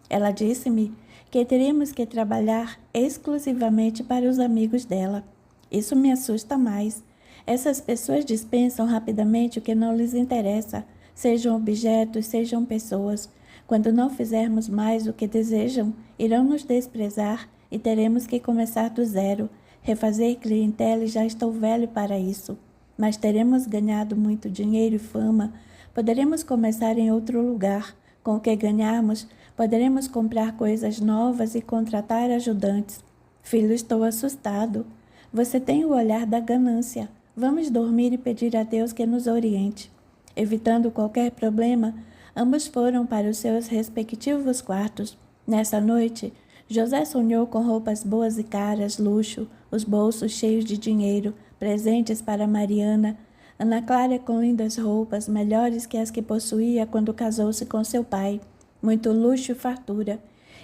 Ela disse-me que teríamos que trabalhar exclusivamente para os amigos dela. Isso me assusta mais. Essas pessoas dispensam rapidamente o que não lhes interessa, sejam objetos, sejam pessoas. Quando não fizermos mais o que desejam, irão nos desprezar e teremos que começar do zero. Refazer clientela, e já estou velho para isso. Mas teremos ganhado muito dinheiro e fama. Poderemos começar em outro lugar. Com o que ganharmos, poderemos comprar coisas novas e contratar ajudantes. Filho, estou assustado. Você tem o olhar da ganância. Vamos dormir e pedir a Deus que nos oriente. Evitando qualquer problema, ambos foram para os seus respectivos quartos. Nessa noite, José sonhou com roupas boas e caras, luxo, os bolsos cheios de dinheiro, presentes para Mariana, Ana Clara com lindas roupas, melhores que as que possuía quando casou-se com seu pai. Muito luxo e fartura.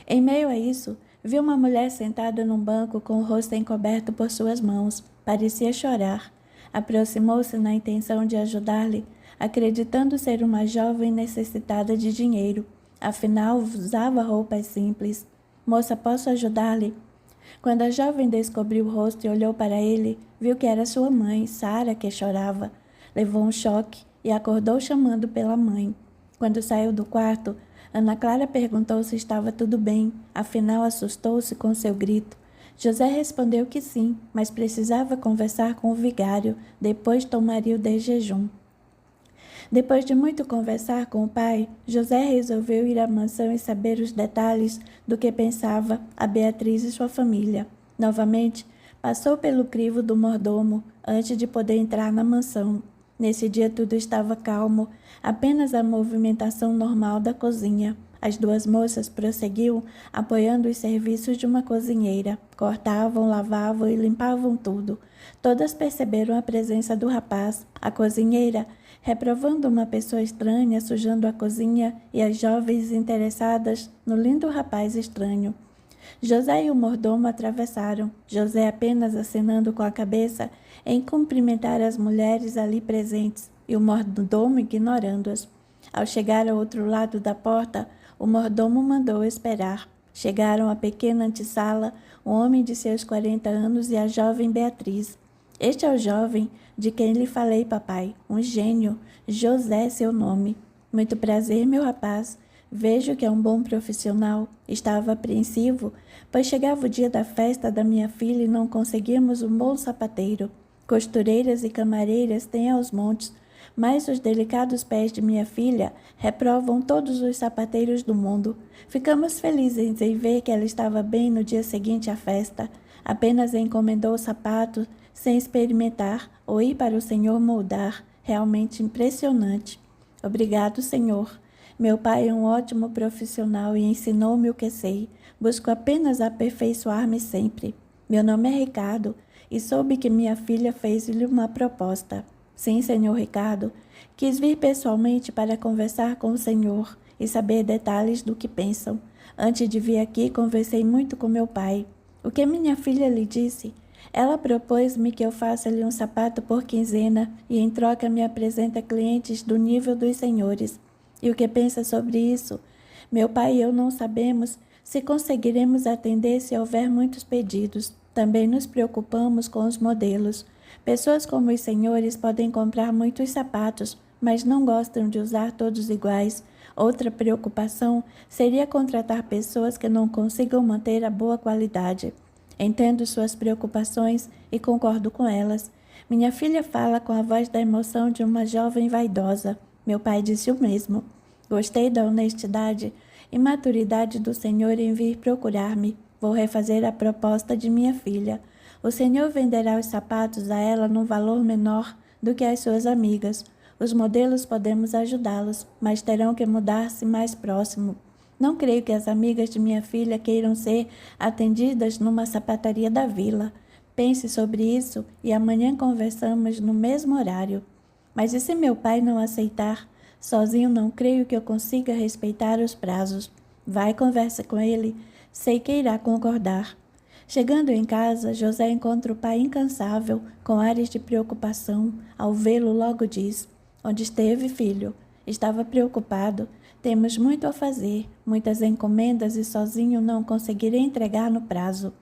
Em meio a isso, viu uma mulher sentada num banco com o rosto encoberto por suas mãos. Parecia chorar. Aproximou-se na intenção de ajudar-lhe, acreditando ser uma jovem necessitada de dinheiro. Afinal, usava roupas simples. Moça, posso ajudar-lhe? Quando a jovem descobriu o rosto e olhou para ele, viu que era sua mãe, Sara, que chorava. Levou um choque e acordou chamando pela mãe. Quando saiu do quarto, Ana Clara perguntou se estava tudo bem, afinal assustou-se com seu grito. José respondeu que sim, mas precisava conversar com o vigário, depois tomaria o desjejum. Depois de muito conversar com o pai, José resolveu ir à mansão e saber os detalhes do que pensava a Beatriz e sua família. Novamente, passou pelo crivo do mordomo antes de poder entrar na mansão. Nesse dia tudo estava calmo, apenas a movimentação normal da cozinha. As duas moças prosseguiam apoiando os serviços de uma cozinheira. Cortavam, lavavam e limpavam tudo. Todas perceberam a presença do rapaz. A cozinheira, reprovando uma pessoa estranha, sujando a cozinha, e as jovens interessadas no lindo rapaz estranho. José e o mordomo atravessaram, José apenas acenando com a cabeça em cumprimentar as mulheres ali presentes, e o mordomo ignorando-as. Ao chegar ao outro lado da porta, o mordomo mandou esperar. Chegaram à pequena antessala, um homem de seus 40 anos e a jovem Beatriz. Este é o jovem de quem lhe falei, papai, um gênio, José seu nome. Muito prazer, meu rapaz. Vejo que é um bom profissional. Estava apreensivo, pois chegava o dia da festa da minha filha e não conseguíamos um bom sapateiro. Costureiras e camareiras têm aos montes, mas os delicados pés de minha filha reprovam todos os sapateiros do mundo. Ficamos felizes em ver que ela estava bem no dia seguinte à festa. Apenas encomendou o sapato, sem experimentar ou ir para o senhor moldar. Realmente impressionante. Obrigado, senhor. Meu pai é um ótimo profissional e ensinou-me o que sei. Busco apenas aperfeiçoar-me sempre. Meu nome é Ricardo e soube que minha filha fez-lhe uma proposta. Sim, senhor Ricardo. Quis vir pessoalmente para conversar com o senhor e saber detalhes do que pensam. Antes de vir aqui, conversei muito com meu pai. O que minha filha lhe disse? Ela propôs-me que eu faça-lhe um sapato por quinzena e em troca me apresenta clientes do nível dos senhores. E o que pensa sobre isso? Meu pai e eu não sabemos se conseguiremos atender se houver muitos pedidos. Também nos preocupamos com os modelos. Pessoas como os senhores podem comprar muitos sapatos, mas não gostam de usar todos iguais. Outra preocupação seria contratar pessoas que não consigam manter a boa qualidade. Entendo suas preocupações e concordo com elas, Minha filha fala com a voz da emoção de uma jovem vaidosa. Meu pai disse o mesmo. Gostei da honestidade e maturidade do Senhor em vir procurar-me. Vou refazer a proposta de minha filha. O Senhor venderá os sapatos a ela num valor menor do que as suas amigas. Os modelos podemos ajudá-los, mas terão que mudar-se mais próximo. Não creio que as amigas de minha filha queiram ser atendidas numa sapataria da vila. Pense sobre isso e amanhã conversamos no mesmo horário. Mas e se meu pai não aceitar? Sozinho não creio que eu consiga respeitar os prazos. Vai, converse com ele. Sei que irá concordar. Chegando em casa, José encontra o pai incansável, com ares de preocupação. Ao vê-lo, logo diz: Onde esteve, filho? Estava preocupado. Temos muito a fazer, muitas encomendas e sozinho não conseguirei entregar no prazo.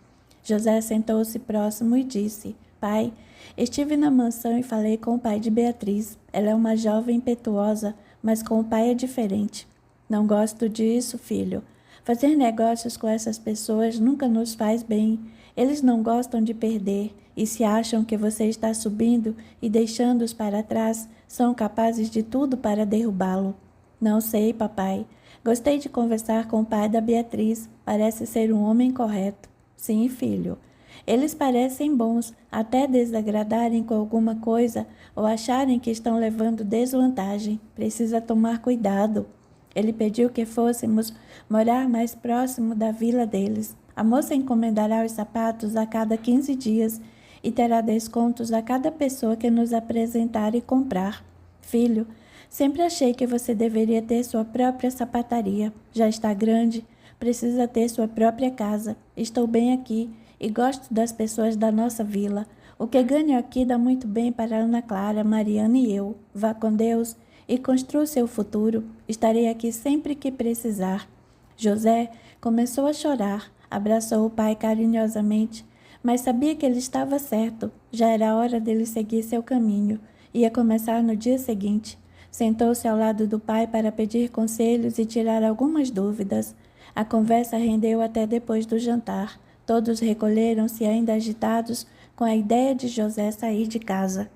José sentou-se próximo e disse: Pai, estive na mansão e falei com o pai de Beatriz. Ela é uma jovem impetuosa, mas com o pai é diferente. Não gosto disso, filho. Fazer negócios com essas pessoas nunca nos faz bem. Eles não gostam de perder e se acham que você está subindo e deixando-os para trás, são capazes de tudo para derrubá-lo. Não sei, papai. Gostei de conversar com o pai da Beatriz. Parece ser um homem correto. Sim, filho. Eles parecem bons, até desagradarem com alguma coisa ou acharem que estão levando desvantagem. Precisa tomar cuidado. Ele pediu que fôssemos morar mais próximo da vila deles. A moça encomendará os sapatos a cada 15 dias e terá descontos a cada pessoa que nos apresentar e comprar. Filho, sempre achei que você deveria ter sua própria sapataria. Já está grande, precisa ter sua própria casa. Estou bem aqui e gosto das pessoas da nossa vila. O que ganho aqui dá muito bem para Ana Clara, Mariana e eu. Vá com Deus e construa seu futuro. Estarei aqui sempre que precisar. José começou a chorar, abraçou o pai carinhosamente, mas sabia que ele estava certo. Já era hora dele seguir seu caminho. Ia começar no dia seguinte. Sentou-se ao lado do pai para pedir conselhos e tirar algumas dúvidas. A conversa rendeu até depois do jantar. Todos recolheram-se ainda agitados com a ideia de José sair de casa.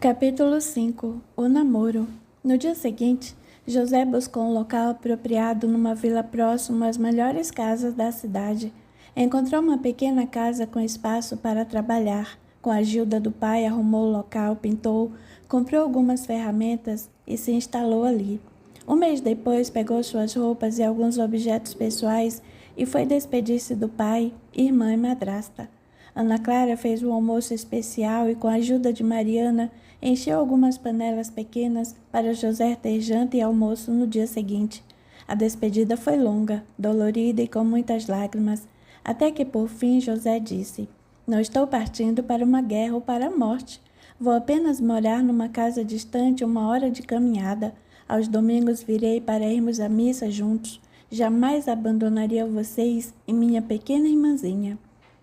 Capítulo 5. O namoro. No dia seguinte, José buscou um local apropriado numa vila próxima às melhores casas da cidade. Encontrou uma pequena casa com espaço para trabalhar. Com a ajuda do pai, arrumou o local, pintou, comprou algumas ferramentas e se instalou ali. Um mês depois, pegou suas roupas e alguns objetos pessoais e foi despedir-se do pai, irmã e madrasta. Ana Clara fez um almoço especial e, com a ajuda de Mariana, encheu algumas panelas pequenas para José ter janta e almoço no dia seguinte. A despedida foi longa, dolorida e com muitas lágrimas, até que, por fim, José disse: Não estou partindo para uma guerra ou para a morte. Vou apenas morar numa casa distante 1 hora de caminhada. Aos domingos virei para irmos à missa juntos. Jamais abandonaria vocês e minha pequena irmãzinha.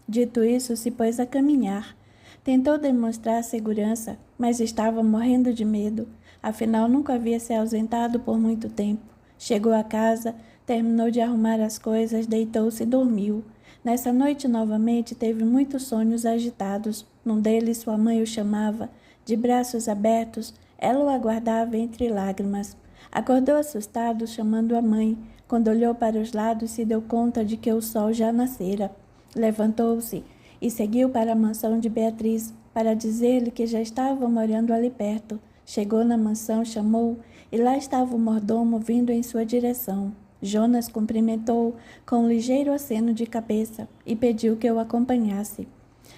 Dito isso, se pôs a caminhar. Tentou demonstrar segurança, mas estava morrendo de medo. Afinal, nunca havia se ausentado por muito tempo. Chegou a casa, terminou de arrumar as coisas, deitou-se e dormiu. Nessa noite, novamente, teve muitos sonhos agitados. Num deles, sua mãe o chamava. De braços abertos, ela o aguardava entre lágrimas. Acordou assustado, chamando a mãe. Quando olhou para os lados, se deu conta de que o sol já nascera. Levantou-se e seguiu para a mansão de Beatriz, para dizer-lhe que já estava morando ali perto. Chegou na mansão, chamou, e lá estava o mordomo vindo em sua direção. Jonas cumprimentou com um ligeiro aceno de cabeça e pediu que o acompanhasse.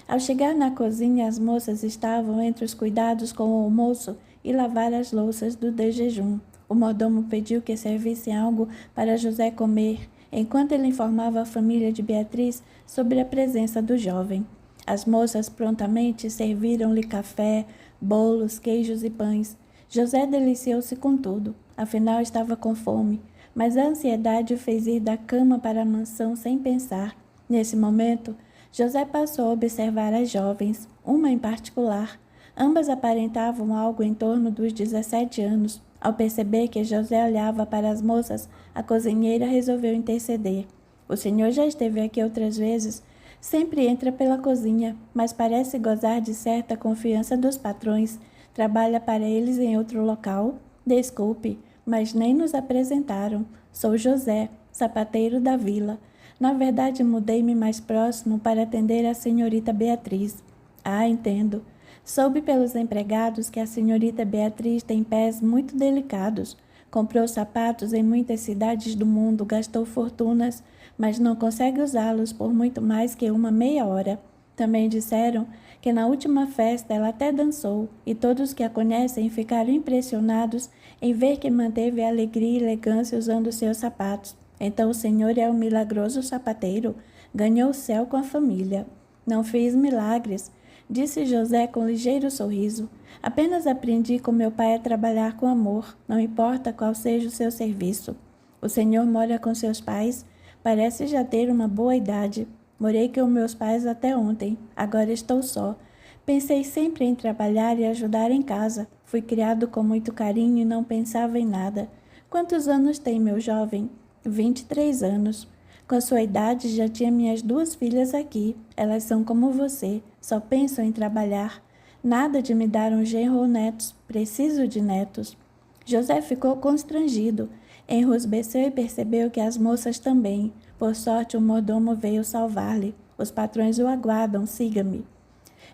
Ao chegar na cozinha, as moças estavam entre os cuidados com o almoço e lavar as louças do de jejum. O mordomo pediu que servissem algo para José comer, enquanto ele informava a família de Beatriz sobre a presença do jovem. As moças prontamente serviram-lhe café, bolos, queijos e pães. José deliciou-se com tudo, afinal estava com fome, mas a ansiedade o fez ir da cama para a mansão sem pensar. Nesse momento, José passou a observar as jovens, uma em particular. Ambas aparentavam algo em torno dos 17 anos. Ao perceber que José olhava para as moças, a cozinheira resolveu interceder. O senhor já esteve aqui outras vezes. Sempre entra pela cozinha, mas parece gozar de certa confiança dos patrões. Trabalha para eles em outro local? Desculpe, mas nem nos apresentaram. Sou José, sapateiro da vila. Na verdade, mudei-me mais próximo para atender a senhorita Beatriz. Ah, entendo. Soube pelos empregados que a senhorita Beatriz tem pés muito delicados. Comprou sapatos em muitas cidades do mundo, gastou fortunas, mas não consegue usá-los por muito mais que uma meia hora. Também disseram que na última festa ela até dançou, e todos que a conhecem ficaram impressionados em ver que manteve a alegria e elegância usando seus sapatos. Então o senhor é o milagroso sapateiro, ganhou o céu com a família. Não fiz milagres, disse José com ligeiro sorriso. Apenas aprendi com meu pai a trabalhar com amor, não importa qual seja o seu serviço. O senhor mora com seus pais? Parece já ter uma boa idade. Morei com meus pais até ontem, agora estou só. Pensei sempre em trabalhar e ajudar em casa. Fui criado com muito carinho e não pensava em nada. Quantos anos tem meu jovem? 23 anos. Com a sua idade já tinha minhas 2 filhas aqui. Elas são como você, só pensam em trabalhar. Nada de me dar um genro ou netos. Preciso de netos. José ficou constrangido. Enrosbeceu e percebeu que as moças também. Por sorte, o mordomo veio salvar-lhe. Os patrões o aguardam, siga-me.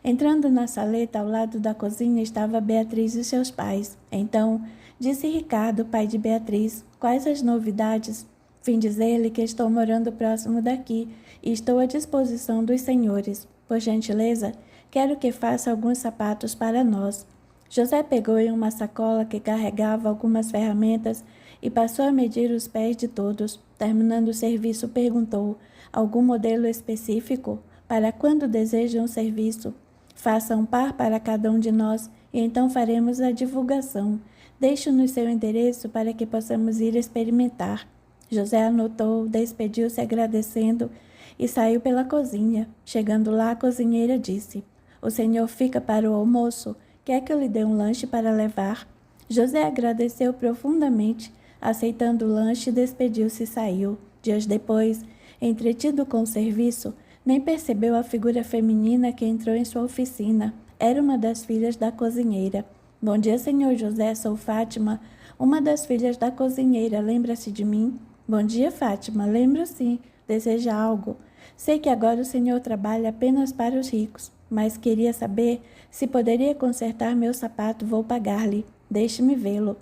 Entrando na saleta ao lado da cozinha estava Beatriz e seus pais. Então, disse Ricardo, pai de Beatriz, quais as novidades? Vim dizer-lhe que estou morando próximo daqui e estou à disposição dos senhores. Por gentileza, quero que faça alguns sapatos para nós. José pegou em uma sacola que carregava algumas ferramentas e passou a medir os pés de todos. Terminando o serviço, perguntou, algum modelo específico? Para quando desejam o serviço? Faça um par para cada um de nós e então faremos a divulgação. Deixe-nos seu endereço para que possamos ir experimentar. José anotou, despediu-se agradecendo e saiu pela cozinha. Chegando lá, a cozinheira disse, o senhor fica para o almoço? Quer que eu lhe dê um lanche para levar? José agradeceu profundamente, aceitando o lanche, despediu-se e saiu. Dias depois, entretido com o serviço, nem percebeu a figura feminina que entrou em sua oficina. Era uma das filhas da cozinheira. Bom dia, senhor José, sou Fátima, uma das filhas da cozinheira. Lembra-se de mim? Bom dia, Fátima. Lembro sim. Deseja algo? Sei que agora o senhor trabalha apenas para os ricos, mas queria saber se poderia consertar meu sapato. Vou pagar-lhe. Deixe-me vê-lo.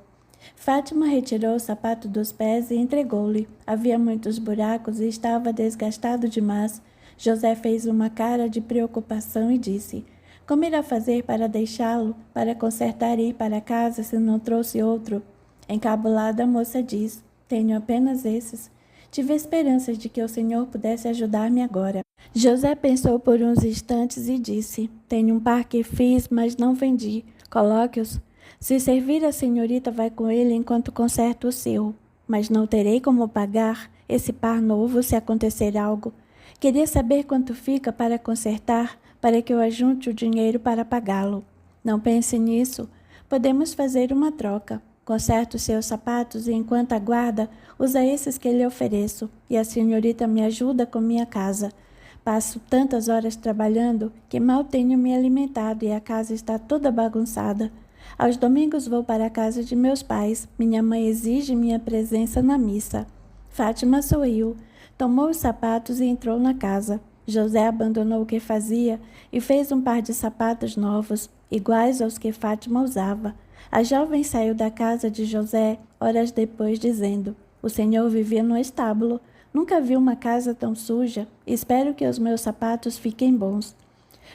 Fátima retirou o sapato dos pés e entregou-lhe. Havia muitos buracos e estava desgastado demais. José fez uma cara de preocupação e disse, como irá fazer para deixá-lo, para consertar e ir para casa se não trouxe outro? Encabulada, a moça diz, tenho apenas esses. Tive esperanças de que o senhor pudesse ajudar-me agora. José pensou por uns instantes e disse, tenho um par que fiz, mas não vendi. Coloque-os. Se servir, a senhorita vai com ele enquanto conserto o seu. Mas não terei como pagar esse par novo se acontecer algo. Queria saber quanto fica para consertar, para que eu ajunte o dinheiro para pagá-lo. Não pense nisso. Podemos fazer uma troca. Conserto seus sapatos e, enquanto aguarda, usa esses que lhe ofereço, e a senhorita me ajuda com minha casa. Passo tantas horas trabalhando que mal tenho me alimentado e a casa está toda bagunçada. Aos domingos vou para a casa de meus pais. Minha mãe exige minha presença na missa. Fátima sorriu, tomou os sapatos e entrou na casa. José abandonou o que fazia e fez um par de sapatos novos, iguais aos que Fátima usava. A jovem saiu da casa de José horas depois, dizendo, o senhor vivia no estábulo. Nunca vi uma casa tão suja. Espero que os meus sapatos fiquem bons.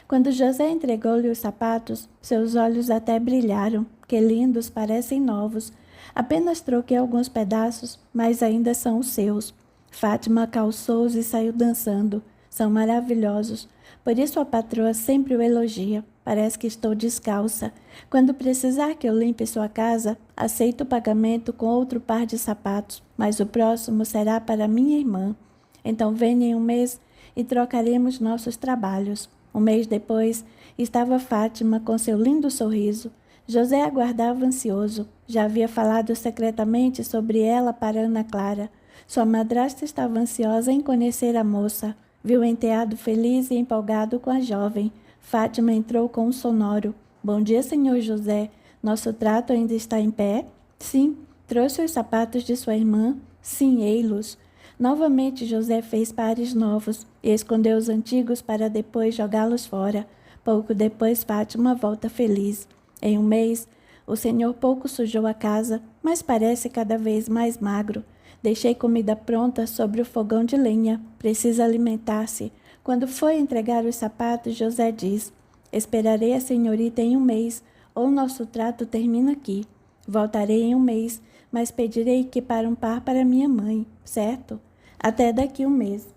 Quando José entregou-lhe os sapatos, seus olhos até brilharam. Que lindos, parecem novos. Apenas troquei alguns pedaços, mas ainda são os seus. Fátima calçou-os e saiu dançando. São maravilhosos. Por isso a patroa sempre o elogia. Parece que estou descalça. Quando precisar que eu limpe sua casa, aceito o pagamento com outro par de sapatos, mas o próximo será para minha irmã. Então venha em um mês e trocaremos nossos trabalhos. Um mês depois, estava Fátima com seu lindo sorriso. José aguardava ansioso. Já havia falado secretamente sobre ela para Ana Clara. Sua madrasta estava ansiosa em conhecer a moça. Viu o enteado feliz e empolgado com a jovem. Fátima entrou com um sonoro: "Bom dia, senhor José. Nosso trato ainda está em pé?" "Sim." "Trouxe os sapatos de sua irmã?" "Sim, ei-los." Novamente José fez pares novos e escondeu os antigos para depois jogá-los fora. Pouco depois Fátima volta feliz. Em um mês, o senhor pouco sujou a casa, mas parece cada vez mais magro. Deixei comida pronta sobre o fogão de lenha. Precisa alimentar-se. Quando foi entregar os sapatos, José diz: "Esperarei a senhorita em um mês, ou nosso trato termina aqui." "Voltarei em um mês, mas pedirei que para um par para minha mãe, certo?" "Até daqui um mês."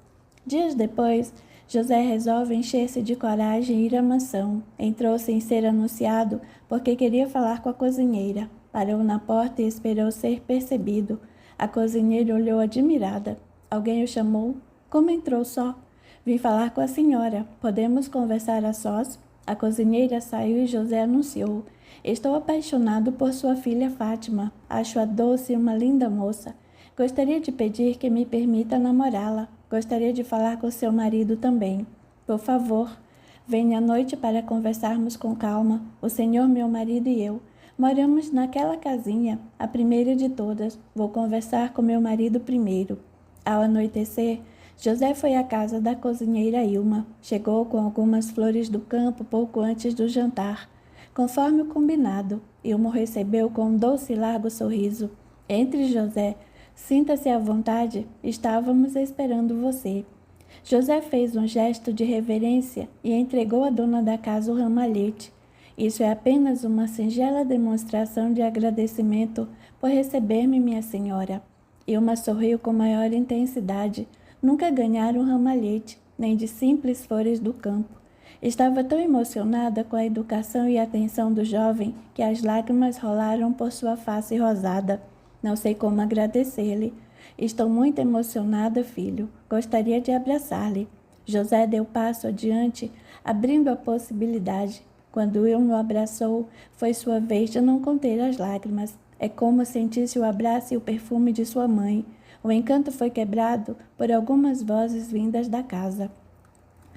Dias depois, José resolve encher-se de coragem e ir à mansão. Entrou sem ser anunciado, porque queria falar com a cozinheira. Parou na porta e esperou ser percebido. A cozinheira olhou admirada. "Alguém o chamou?" "Como entrou só?" "Vim falar com a senhora. Podemos conversar a sós?" A cozinheira saiu e José anunciou: "Estou apaixonado por sua filha Fátima. Acho-a doce e uma linda moça. Gostaria de pedir que me permita namorá-la. Gostaria de falar com seu marido também." "Por favor, venha à noite para conversarmos com calma. O senhor, meu marido e eu moramos naquela casinha, a primeira de todas. Vou conversar com meu marido primeiro." Ao anoitecer, José foi à casa da cozinheira Ilma. Chegou com algumas flores do campo pouco antes do jantar. Conforme o combinado, Ilma o recebeu com um doce e largo sorriso. "Entre, José. Sinta-se à vontade. Estávamos esperando você." José fez um gesto de reverência e entregou à dona da casa o ramalhete. "Isso é apenas uma singela demonstração de agradecimento por receber-me, minha senhora." Ilma sorriu com maior intensidade. Nunca ganhara um ramalhete, nem de simples flores do campo. Estava tão emocionada com a educação e atenção do jovem que as lágrimas rolaram por sua face rosada. "Não sei como agradecer-lhe. Estou muito emocionada, filho. Gostaria de abraçar-lhe." José deu passo adiante, abrindo a possibilidade. Quando Ilma o abraçou, foi sua vez de não conter as lágrimas. É como sentisse o abraço e o perfume de sua mãe. O encanto foi quebrado por algumas vozes vindas da casa.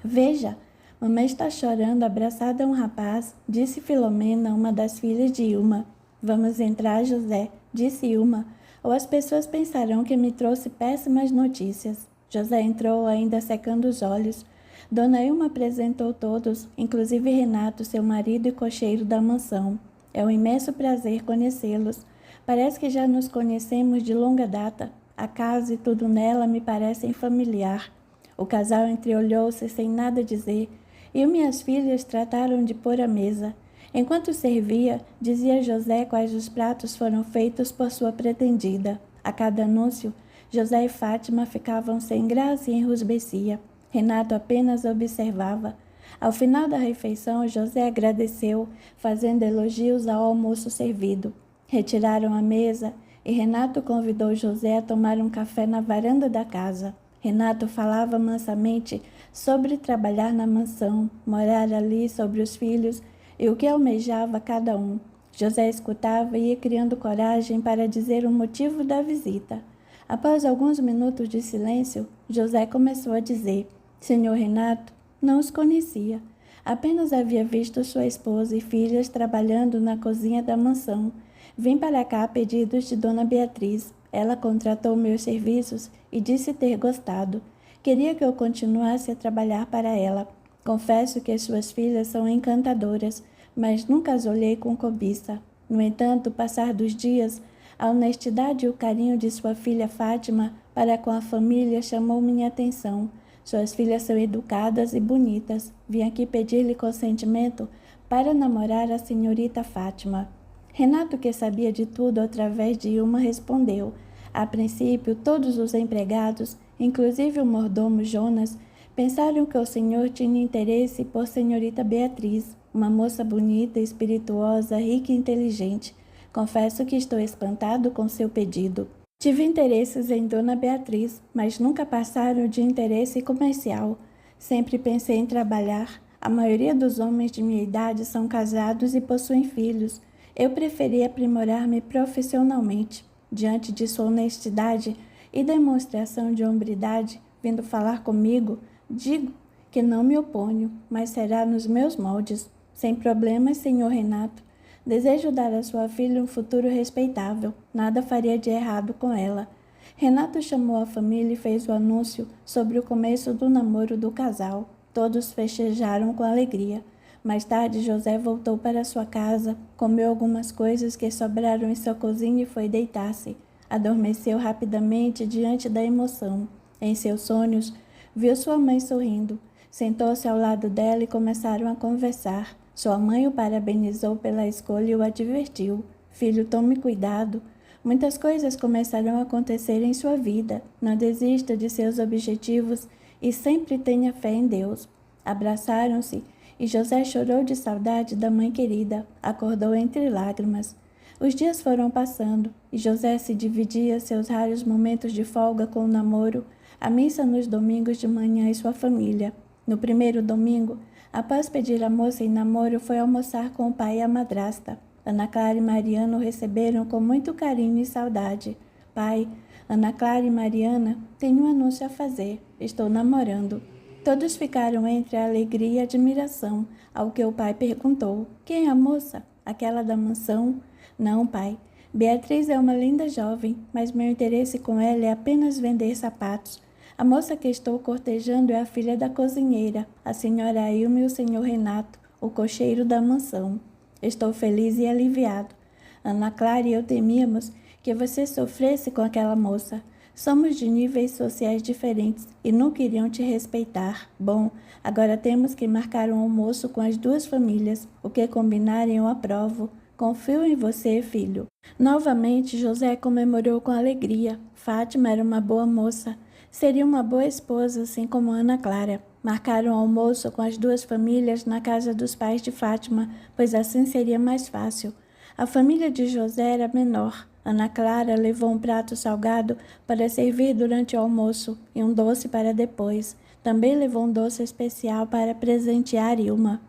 "Veja, mamãe está chorando abraçada a um rapaz", disse Filomena, uma das filhas de Ilma. "Vamos entrar, José", disse Ilma, "ou as pessoas pensarão que me trouxe péssimas notícias." José entrou, ainda secando os olhos. Dona Ilma apresentou todos, inclusive Renato, seu marido e cocheiro da mansão. "É um imenso prazer conhecê-los. Parece que já nos conhecemos de longa data. A casa e tudo nela me parecem familiar." O casal entreolhou-se sem nada dizer. E minhas filhas trataram de pôr a mesa. Enquanto servia, dizia José quais os pratos foram feitos por sua pretendida. A cada anúncio, José e Fátima ficavam sem graça e enrusbecia. Renato apenas observava. Ao final da refeição, José agradeceu, fazendo elogios ao almoço servido. Retiraram a mesa e Renato convidou José a tomar um café na varanda da casa. Renato falava mansamente sobre trabalhar na mansão, morar ali, sobre os filhos e o que almejava cada um. José escutava e ia criando coragem para dizer o motivo da visita. Após alguns minutos de silêncio, José começou a dizer: "Senhor Renato, não os conhecia. Apenas havia visto sua esposa e filhas trabalhando na cozinha da mansão. Vim para cá a pedidos de Dona Beatriz. Ela contratou meus serviços e disse ter gostado. Queria que eu continuasse a trabalhar para ela. Confesso que as suas filhas são encantadoras, mas nunca as olhei com cobiça. No entanto, passar dos dias, a honestidade e o carinho de sua filha Fátima para com a família chamou minha atenção. Suas filhas são educadas e bonitas. Vim aqui pedir-lhe consentimento para namorar a senhorita Fátima." Renato, que sabia de tudo através de Ilma, respondeu: "A princípio, todos os empregados, inclusive o mordomo Jonas, pensaram que o senhor tinha interesse por senhorita Beatriz, uma moça bonita, espirituosa, rica e inteligente. Confesso que estou espantado com seu pedido. Tive interesses em Dona Beatriz, mas nunca passaram de interesse comercial. Sempre pensei em trabalhar. A maioria dos homens de minha idade são casados e possuem filhos. Eu preferi aprimorar-me profissionalmente." Diante de sua honestidade e demonstração de hombridade, vindo falar comigo, Digo que não me oponho, mas será nos meus moldes. Sem problemas, senhor Renato. Desejo dar à sua filha um futuro respeitável. Nada faria de errado com ela. Renato chamou a família e fez o anúncio sobre o começo do namoro do casal. Todos festejaram com alegria. Mais tarde, José voltou para sua casa, comeu algumas coisas que sobraram em sua cozinha e foi deitar-se. Adormeceu rapidamente diante da emoção. Em seus sonhos, viu sua mãe sorrindo. Sentou-se ao lado dela e começaram a conversar. Sua mãe o parabenizou pela escolha e o advertiu. Filho, tome cuidado. Muitas coisas começarão a acontecer em sua vida. Não desista de seus objetivos e sempre tenha fé em Deus. Abraçaram-se e José chorou de saudade da mãe querida. Acordou entre lágrimas. Os dias foram passando e José se dividia seus raros momentos de folga com o namoro, a missa nos domingos de manhã e sua família. No primeiro domingo, após pedir a moça em namoro, foi almoçar com o pai e a madrasta. Ana Clara e Mariana o receberam com muito carinho e saudade. Pai, Ana Clara e Mariana, tenho um anúncio a fazer. Estou namorando. Todos ficaram entre a alegria e a admiração, ao que o pai perguntou. Quem é a moça? Aquela da mansão? Não, pai. Beatriz é uma linda jovem, mas meu interesse com ela é apenas vender sapatos. A moça que estou cortejando é a filha da cozinheira, a senhora Ilma e o senhor Renato, o cocheiro da mansão. Estou feliz e aliviado. Ana Clara e eu temíamos que você sofresse com aquela moça. Somos de níveis sociais diferentes e nunca iriam te respeitar. Bom, agora temos que marcar um almoço com as duas famílias. O que combinarem eu aprovo. Confio em você, filho. Novamente, José comemorou com alegria. Fátima era uma boa moça. Seria uma boa esposa, assim como Ana Clara. Marcaram almoço com as duas famílias na casa dos pais de Fátima, pois assim seria mais fácil. A família de José era menor. Ana Clara levou um prato salgado para servir durante o almoço e um doce para depois. Também levou um doce especial para presentear Ilma.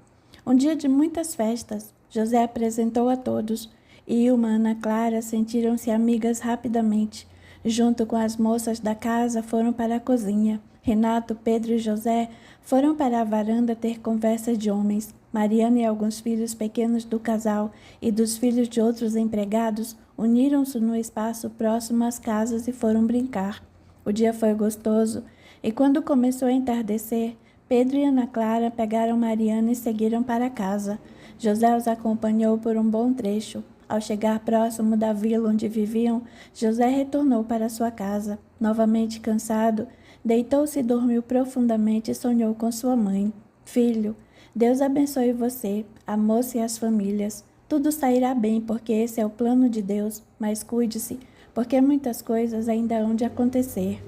Um dia de muitas festas. José apresentou a todos. Ilma e Ana Clara sentiram-se amigas rapidamente. Junto com as moças da casa, foram para a cozinha. Renato, Pedro e José foram para a varanda ter conversas de homens. Mariana e alguns filhos pequenos do casal e dos filhos de outros empregados uniram-se no espaço próximo às casas e foram brincar. O dia foi gostoso e quando começou a entardecer, Pedro e Ana Clara pegaram Mariana e seguiram para casa. José os acompanhou por um bom trecho. Ao chegar próximo da vila onde viviam, José retornou para sua casa. Novamente cansado, deitou-se e dormiu profundamente e sonhou com sua mãe. Filho, Deus abençoe você, a moça e as famílias. Tudo sairá bem, porque esse é o plano de Deus, mas cuide-se, porque muitas coisas ainda hão de acontecer.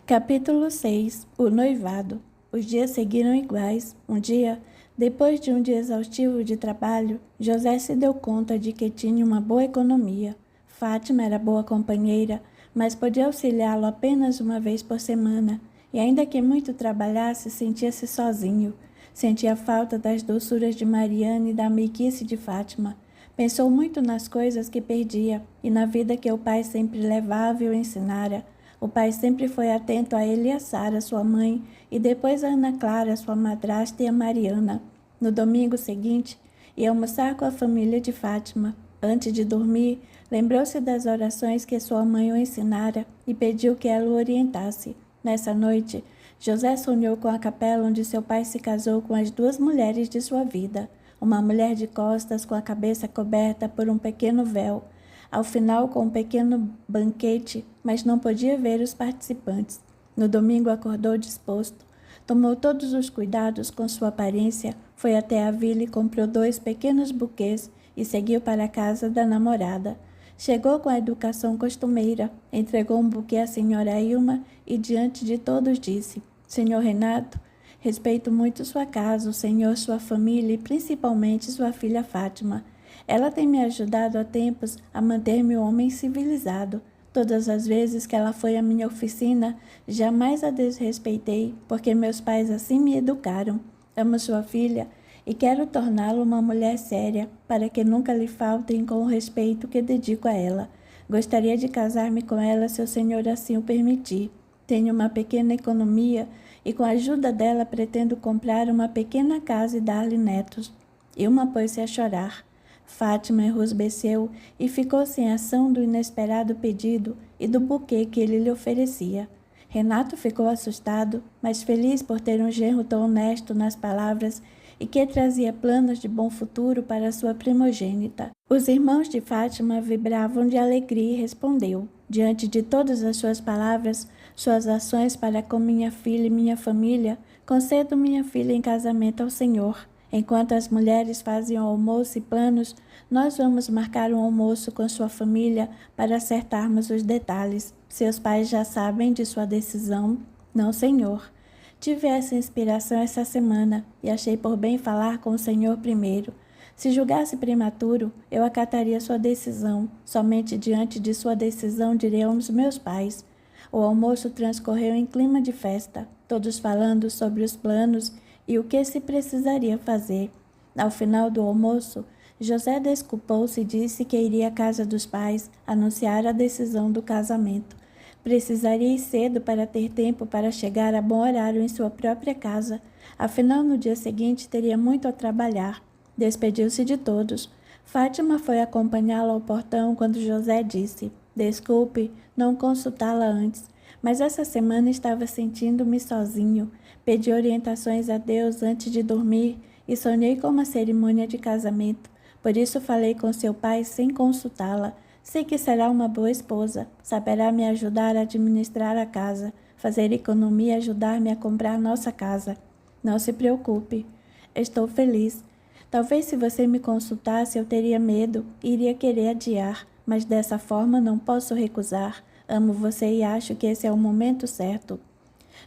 Capítulo 6. O noivado. Os dias seguiram iguais. Um dia, depois de um dia exaustivo de trabalho, José se deu conta de que tinha uma boa economia. Fátima era boa companheira, mas podia auxiliá-lo apenas uma vez por semana, e ainda que muito trabalhasse, sentia-se sozinho. Sentia falta das doçuras de Mariana e da amiguice de Fátima. Pensou muito nas coisas que perdia e na vida que o pai sempre levava e o ensinara. O pai sempre foi atento a ele e a Sara, sua mãe, e depois a Ana Clara, sua madrasta, e a Mariana. No domingo seguinte, ia almoçar com a família de Fátima. Antes de dormir, lembrou-se das orações que sua mãe o ensinara e pediu que ela o orientasse. Nessa noite, José sonhou com a capela onde seu pai se casou com as duas mulheres de sua vida. Uma mulher de costas com a cabeça coberta por um pequeno véu. Ao final, com um pequeno banquete, mas não podia ver os participantes. No domingo acordou disposto. Tomou todos os cuidados com sua aparência, foi até a vila e comprou 2 pequenos buquês e seguiu para a casa da namorada. Chegou com a educação costumeira, entregou um buquê à senhora Ilma e diante de todos disse: Senhor Renato, respeito muito sua casa, o senhor, sua família e principalmente sua filha Fátima. Ela tem me ajudado há tempos a manter-me um homem civilizado. Todas as vezes que ela foi à minha oficina, jamais a desrespeitei, porque meus pais assim me educaram. Amo sua filha e quero torná-la uma mulher séria, para que nunca lhe faltem com o respeito que dedico a ela. Gostaria de casar-me com ela se o senhor assim o permitir. Tenho uma pequena economia e com a ajuda dela pretendo comprar uma pequena casa e dar-lhe netos. Ilma pôs-se a chorar. Fátima enrosbeceu e ficou sem ação do inesperado pedido e do buquê que ele lhe oferecia. Renato ficou assustado, mas feliz por ter um genro tão honesto nas palavras e que trazia planos de bom futuro para sua primogênita. Os irmãos de Fátima vibravam de alegria e respondeu, diante de todas as suas palavras, suas ações para com minha filha e minha família, concedo minha filha em casamento ao Senhor. Enquanto as mulheres faziam almoço e planos, nós vamos marcar um almoço com sua família para acertarmos os detalhes. Seus pais já sabem de sua decisão? Não, senhor. Tive essa inspiração essa semana e achei por bem falar com o senhor primeiro. Se julgasse prematuro, eu acataria sua decisão. Somente diante de sua decisão diremos meus pais. O almoço transcorreu em clima de festa, todos falando sobre os planos e o que se precisaria fazer. Ao final do almoço, José desculpou-se e disse que iria à casa dos pais anunciar a decisão do casamento. Precisaria ir cedo para ter tempo para chegar a bom horário em sua própria casa. Afinal, no dia seguinte teria muito a trabalhar. Despediu-se de todos. Fátima foi acompanhá-la ao portão quando José disse: "Desculpe não consultá-la antes, mas essa semana estava sentindo-me sozinho. Pedi orientações a Deus antes de dormir e sonhei com uma cerimônia de casamento. Por isso falei com seu pai sem consultá-la. Sei que será uma boa esposa, saberá me ajudar a administrar a casa, fazer economia e ajudar-me a comprar nossa casa. Não se preocupe, estou feliz. Talvez se você me consultasse eu teria medo e iria querer adiar, mas dessa forma não posso recusar. Amo você e acho que esse é o momento certo."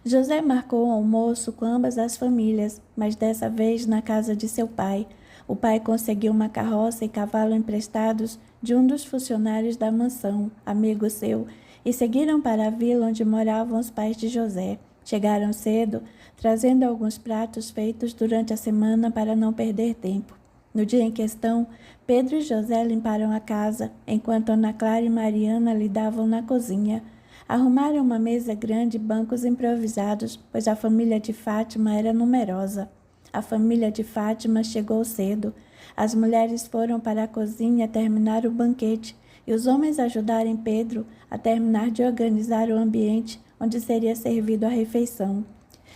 José marcou um almoço com ambas as famílias, mas dessa vez na casa de seu pai. O pai conseguiu uma carroça e cavalo emprestados de um dos funcionários da mansão, amigo seu, e seguiram para a vila onde moravam os pais de José. Chegaram cedo, trazendo alguns pratos feitos durante a semana para não perder tempo. No dia em questão, Pedro e José limparam a casa, enquanto Ana Clara e Mariana lidavam na cozinha. Arrumaram uma mesa grande e bancos improvisados, pois a família de Fátima era numerosa. A família de Fátima chegou cedo. As mulheres foram para a cozinha terminar o banquete e os homens ajudaram Pedro a terminar de organizar o ambiente onde seria servido a refeição.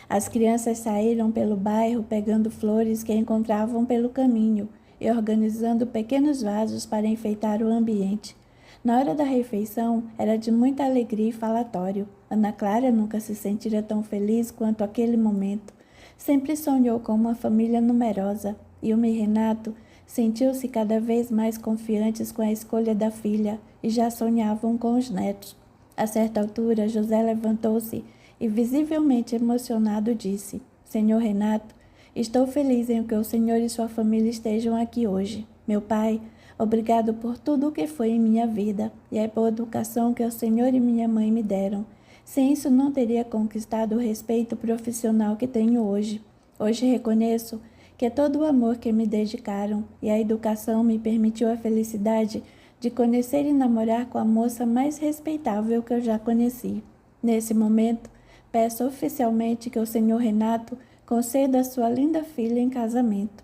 As crianças saíram pelo bairro pegando flores que encontravam pelo caminho e organizando pequenos vasos para enfeitar o ambiente. Na hora da refeição, era de muita alegria e falatório. Ana Clara nunca se sentira tão feliz quanto aquele momento. Sempre sonhou com uma família numerosa. Ilma e Renato sentiu-se cada vez mais confiantes com a escolha da filha e já sonhavam com os netos. A certa altura, José levantou-se e, visivelmente emocionado, disse: "Senhor Renato, estou feliz em que o senhor e sua família estejam aqui hoje. Meu pai, obrigado por tudo o que foi em minha vida e a boa educação que o senhor e minha mãe me deram. Sem isso, não teria conquistado o respeito profissional que tenho hoje. Hoje reconheço que é todo o amor que me dedicaram e a educação me permitiu a felicidade de conhecer e namorar com a moça mais respeitável que eu já conheci. Nesse momento, peço oficialmente que o senhor Renato conceda a sua linda filha em casamento."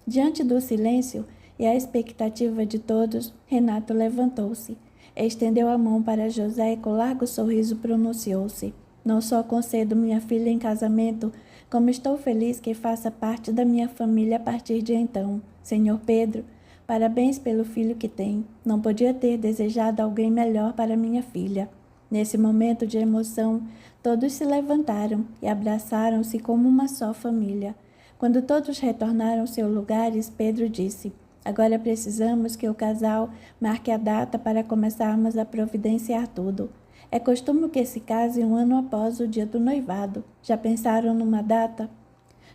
Diante do silêncio e a expectativa de todos, Renato levantou-se. Estendeu a mão para José e com largo sorriso pronunciou-se: "Não só concedo minha filha em casamento, como estou feliz que faça parte da minha família a partir de então. Senhor Pedro, parabéns pelo filho que tem. Não podia ter desejado alguém melhor para minha filha." Nesse momento de emoção, todos se levantaram e abraçaram-se como uma só família. Quando todos retornaram aos seus lugares, Pedro disse: "Agora precisamos que o casal marque a data para começarmos a providenciar tudo. É costume que se case um ano após o dia do noivado. Já pensaram numa data?"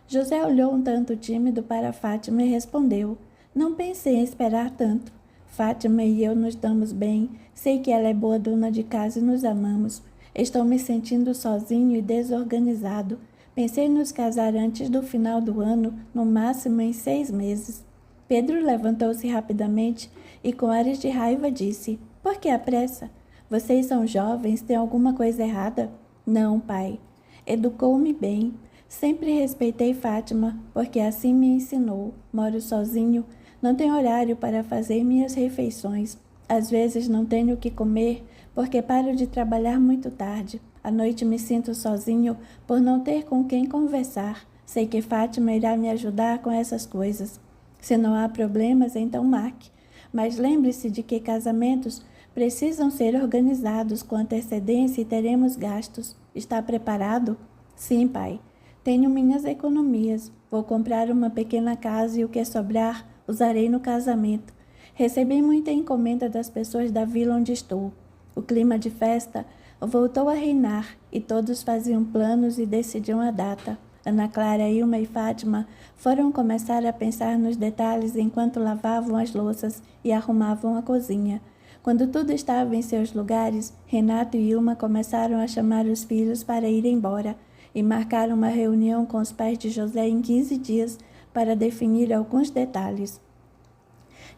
José olhou um tanto tímido para Fátima e respondeu: "Não pensei em esperar tanto. Fátima e eu nos damos bem. Sei que ela é boa dona de casa e nos amamos. Estou me sentindo sozinho e desorganizado. Pensei em nos casar antes do final do ano, no máximo em 6 meses. Pedro levantou-se rapidamente e com ares de raiva disse: "Por que a pressa? Vocês são jovens, tem alguma coisa errada?" Não, pai. Educou-me bem. Sempre respeitei Fátima, porque assim me ensinou. Moro sozinho, não tenho horário para fazer minhas refeições. Às vezes não tenho o que comer, porque paro de trabalhar muito tarde. À noite me sinto sozinho por não ter com quem conversar. Sei que Fátima irá me ajudar com essas coisas. Se não há problemas, então marque. Mas lembre-se de que casamentos precisam ser organizados com antecedência e teremos gastos. Está preparado? Sim, pai. Tenho minhas economias. Vou comprar uma pequena casa e o que sobrar usarei no casamento. Recebi muita encomenda das pessoas da vila onde estou. O clima de festa voltou a reinar e todos faziam planos e decidiam a data. Ana Clara, Ilma e Fátima foram começar a pensar nos detalhes enquanto lavavam as louças e arrumavam a cozinha. Quando tudo estava em seus lugares, Renato e Ilma começaram a chamar os filhos para ir embora e marcaram uma reunião com os pais de José em 15 dias para definir alguns detalhes.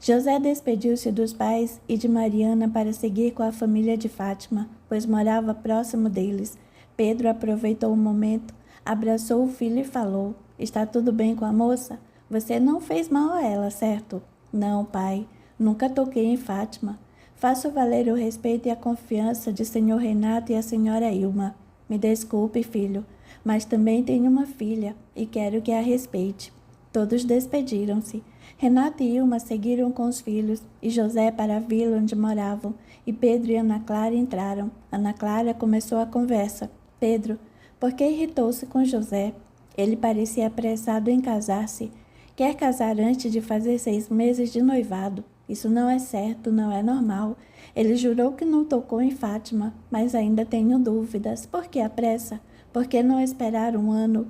José despediu-se dos pais e de Mariana para seguir com a família de Fátima, pois morava próximo deles. Pedro aproveitou o momento, abraçou o filho e falou: Está tudo bem com a moça? Você não fez mal a ela, certo? Não, pai. Nunca toquei em Fátima. Faço valer o respeito e a confiança de senhor Renato e a senhora Ilma. Me desculpe, filho, mas também tenho uma filha e quero que a respeite. Todos despediram-se. Renato e Ilma seguiram com os filhos e José para a vila onde moravam, e Pedro e Ana Clara entraram. Ana Clara começou a conversa. Pedro, por que irritou-se com José? Ele parecia apressado em casar-se. Quer casar antes de fazer 6 meses de noivado. Isso não é certo, não é normal. Ele jurou que não tocou em Fátima, mas ainda tenho dúvidas. Por que a pressa? Por que não esperar 1 ano?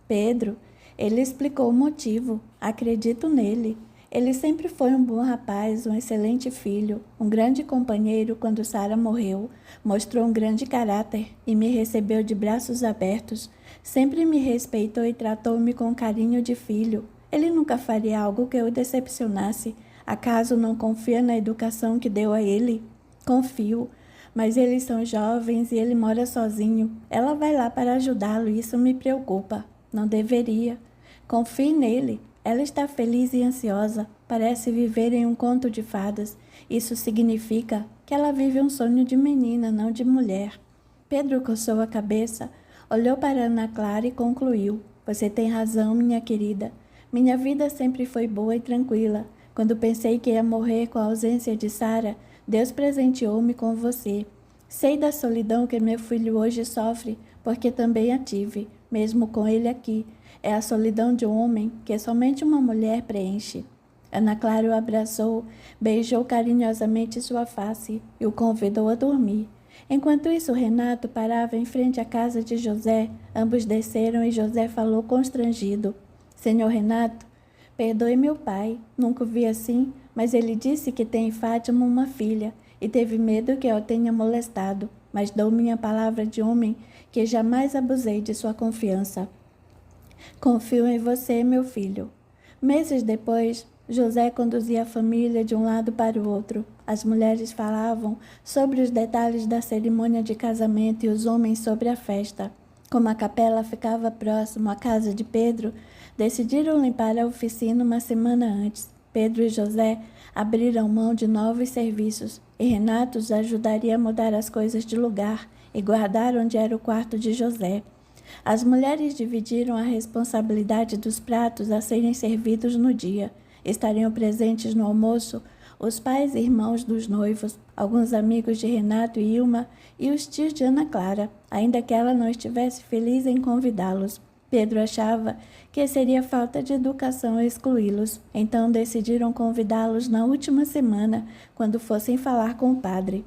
Pedro, ele explicou o motivo. Acredito nele. Ele sempre foi um bom rapaz, um excelente filho, um grande companheiro quando Sara morreu. Mostrou um grande caráter e me recebeu de braços abertos. Sempre me respeitou e tratou-me com carinho de filho. Ele nunca faria algo que eu decepcionasse. Acaso não confia na educação que deu a ele? Confio, mas eles são jovens e ele mora sozinho. Ela vai lá para ajudá-lo e isso me preocupa. Não deveria. Confie nele. Ela está feliz e ansiosa. Parece viver em um conto de fadas. Isso significa que ela vive um sonho de menina, não de mulher. Pedro coçou a cabeça, olhou para Ana Clara e concluiu: Você tem razão, minha querida. Minha vida sempre foi boa e tranquila. Quando pensei que ia morrer com a ausência de Sara, Deus presenteou-me com você. Sei da solidão que meu filho hoje sofre, porque também a tive, mesmo com ele aqui. É a solidão de um homem que somente uma mulher preenche. Ana Clara o abraçou, beijou carinhosamente sua face e o convidou a dormir. Enquanto isso, Renato parava em frente à casa de José. Ambos desceram e José falou constrangido: Senhor Renato, perdoe meu pai, nunca o vi assim, mas ele disse que tem em Fátima uma filha e teve medo que eu tenha molestado, mas dou minha palavra de homem que jamais abusei de sua confiança. Confio em você, meu filho. Meses depois, José conduzia a família de um lado para o outro. As mulheres falavam sobre os detalhes da cerimônia de casamento e os homens sobre a festa. Como a capela ficava próximo à casa de Pedro, decidiram limpar a oficina uma semana antes. Pedro e José abriram mão de novos serviços e Renato os ajudaria a mudar as coisas de lugar e guardar onde era o quarto de José. As mulheres dividiram a responsabilidade dos pratos a serem servidos no dia. Estariam presentes no almoço os pais e irmãos dos noivos, alguns amigos de Renato e Ilma e os tios de Ana Clara, ainda que ela não estivesse feliz em convidá-los. Pedro achava que seria falta de educação excluí-los, então decidiram convidá-los na última semana, quando fossem falar com o padre.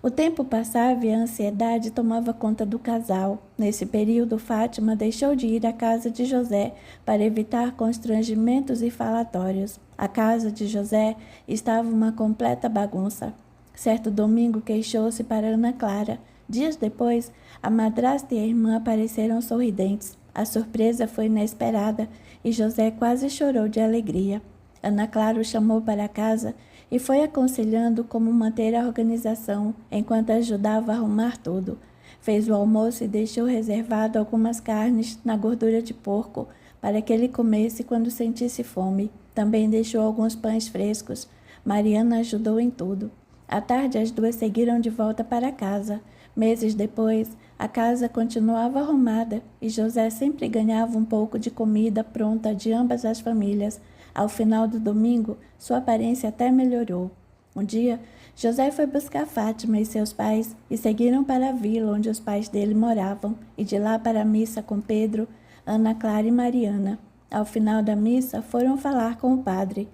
O tempo passava e a ansiedade tomava conta do casal. Nesse período, Fátima deixou de ir à casa de José para evitar constrangimentos e falatórios. A casa de José estava uma completa bagunça. Certo domingo queixou-se para Ana Clara. Dias depois, a madrasta e a irmã apareceram sorridentes. A surpresa foi inesperada e José quase chorou de alegria. Ana Clara o chamou para casa e foi aconselhando como manter a organização enquanto ajudava a arrumar tudo. Fez o almoço e deixou reservado algumas carnes na gordura de porco para que ele comesse quando sentisse fome. Também deixou alguns pães frescos. Mariana ajudou em tudo. À tarde, as duas seguiram de volta para casa. Meses depois, a casa continuava arrumada e José sempre ganhava um pouco de comida pronta de ambas as famílias. Ao final do domingo, sua aparência até melhorou. Um dia, José foi buscar Fátima e seus pais e seguiram para a vila onde os pais dele moravam, e de lá para a missa com Pedro, Ana Clara e Mariana. Ao final da missa, foram falar com o padre.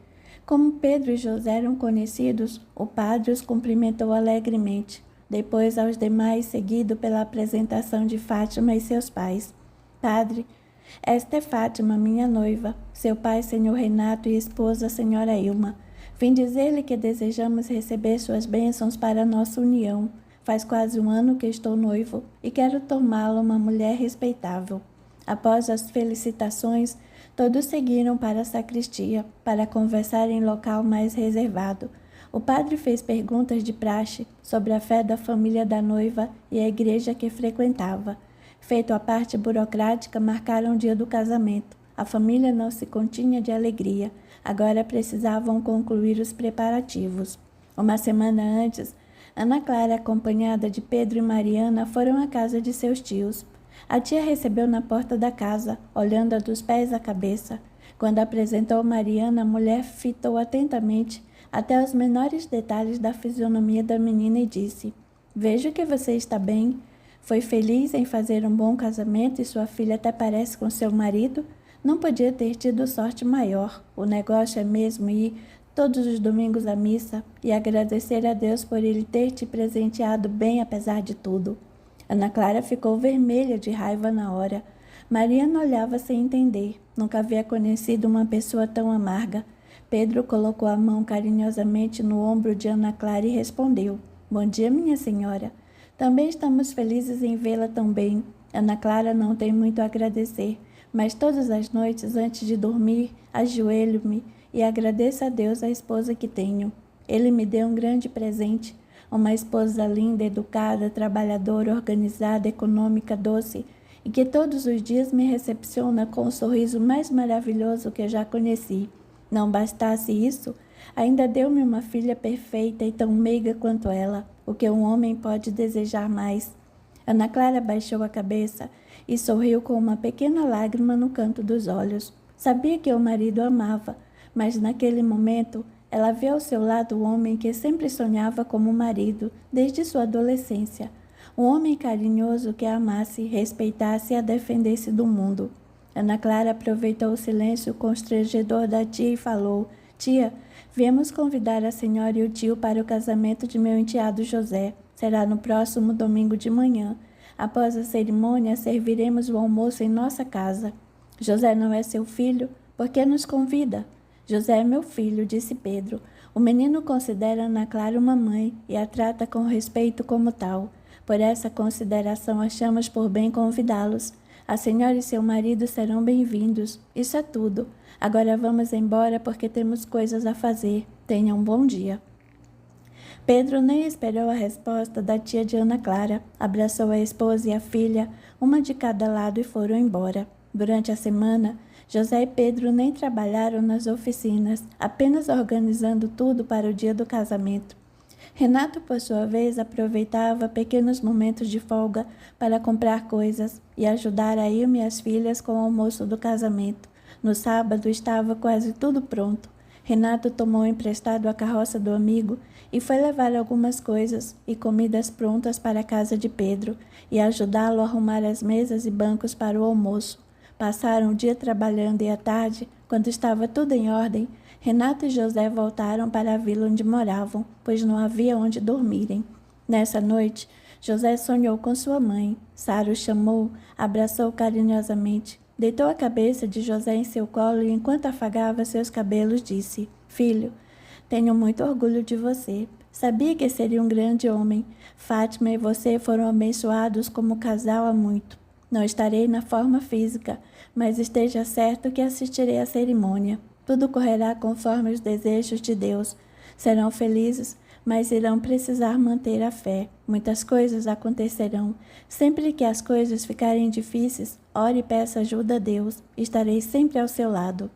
Como Pedro e José eram conhecidos, o padre os cumprimentou alegremente. Depois aos demais, seguido pela apresentação de Fátima e seus pais. Padre, esta é Fátima, minha noiva, seu pai, senhor Renato, e esposa, senhora Ilma. Vim dizer-lhe que desejamos receber suas bênçãos para a nossa união. Faz quase um ano que estou noivo e quero tomá-la uma mulher respeitável. Após as felicitações, todos seguiram para a sacristia, para conversar em local mais reservado. O padre fez perguntas de praxe sobre a fé da família da noiva e a igreja que frequentava. Feito a parte burocrática, marcaram o dia do casamento. A família não se continha de alegria. Agora precisavam concluir os preparativos. Uma semana antes, Ana Clara, acompanhada de Pedro e Mariana, foram à casa de seus tios. A tia recebeu na porta da casa, olhando-a dos pés à cabeça. Quando apresentou Mariana, a mulher fitou atentamente até os menores detalhes da fisionomia da menina e disse: "Vejo que você está bem. Foi feliz em fazer um bom casamento e sua filha até parece com seu marido? Não podia ter tido sorte maior. O negócio é mesmo ir todos os domingos à missa e agradecer a Deus por ele ter te presenteado bem apesar de tudo." Ana Clara ficou vermelha de raiva na hora. Mariana olhava sem entender. Nunca havia conhecido uma pessoa tão amarga. Pedro colocou a mão carinhosamente no ombro de Ana Clara e respondeu: "Bom dia, minha senhora. Também estamos felizes em vê-la tão bem. Ana Clara não tem muito a agradecer, mas todas as noites, antes de dormir, ajoelho-me e agradeço a Deus a esposa que tenho. Ele me deu um grande presente, uma esposa linda, educada, trabalhadora, organizada, econômica, doce, e que todos os dias me recepciona com o sorriso mais maravilhoso que eu já conheci. Não bastasse isso, ainda deu-me uma filha perfeita e tão meiga quanto ela, o que um homem pode desejar mais." Ana Clara baixou a cabeça e sorriu com uma pequena lágrima no canto dos olhos. Sabia que o marido amava, mas naquele momento ela vê ao seu lado o homem que sempre sonhava como marido desde sua adolescência. Um homem carinhoso que a amasse, respeitasse e a defendesse do mundo. Ana Clara aproveitou o silêncio constrangedor da tia e falou: "Tia, viemos convidar a senhora e o tio para o casamento de meu enteado José. Será no próximo domingo de manhã. Após a cerimônia, serviremos o almoço em nossa casa." "José não é seu filho? Por que nos convida?" "José é meu filho", disse Pedro. "O menino considera Ana Clara uma mãe e a trata com respeito como tal. Por essa consideração, achamos por bem convidá-los. A senhora e seu marido serão bem-vindos. Isso é tudo. Agora vamos embora porque temos coisas a fazer. Tenha um bom dia." Pedro nem esperou a resposta da tia de Ana Clara. Abraçou a esposa e a filha, uma de cada lado, e foram embora. Durante a semana, José e Pedro nem trabalharam nas oficinas, apenas organizando tudo para o dia do casamento. Renato, por sua vez, aproveitava pequenos momentos de folga para comprar coisas e ajudar a Ilma e as filhas com o almoço do casamento. No sábado estava quase tudo pronto. Renato tomou emprestado a carroça do amigo e foi levar algumas coisas e comidas prontas para a casa de Pedro e ajudá-lo a arrumar as mesas e bancos para o almoço. Passaram o dia trabalhando e à tarde, quando estava tudo em ordem, Renato e José voltaram para a vila onde moravam, pois não havia onde dormirem. Nessa noite, José sonhou com sua mãe. Sara o chamou, abraçou carinhosamente, deitou a cabeça de José em seu colo e, enquanto afagava seus cabelos, disse: "Filho, tenho muito orgulho de você. Sabia que seria um grande homem. Fátima e você foram abençoados como casal há muito. Não estarei na forma física, mas esteja certo que assistirei à cerimônia. Tudo correrá conforme os desejos de Deus. Serão felizes, mas irão precisar manter a fé. Muitas coisas acontecerão. Sempre que as coisas ficarem difíceis, ore e peça ajuda a Deus. Estarei sempre ao seu lado.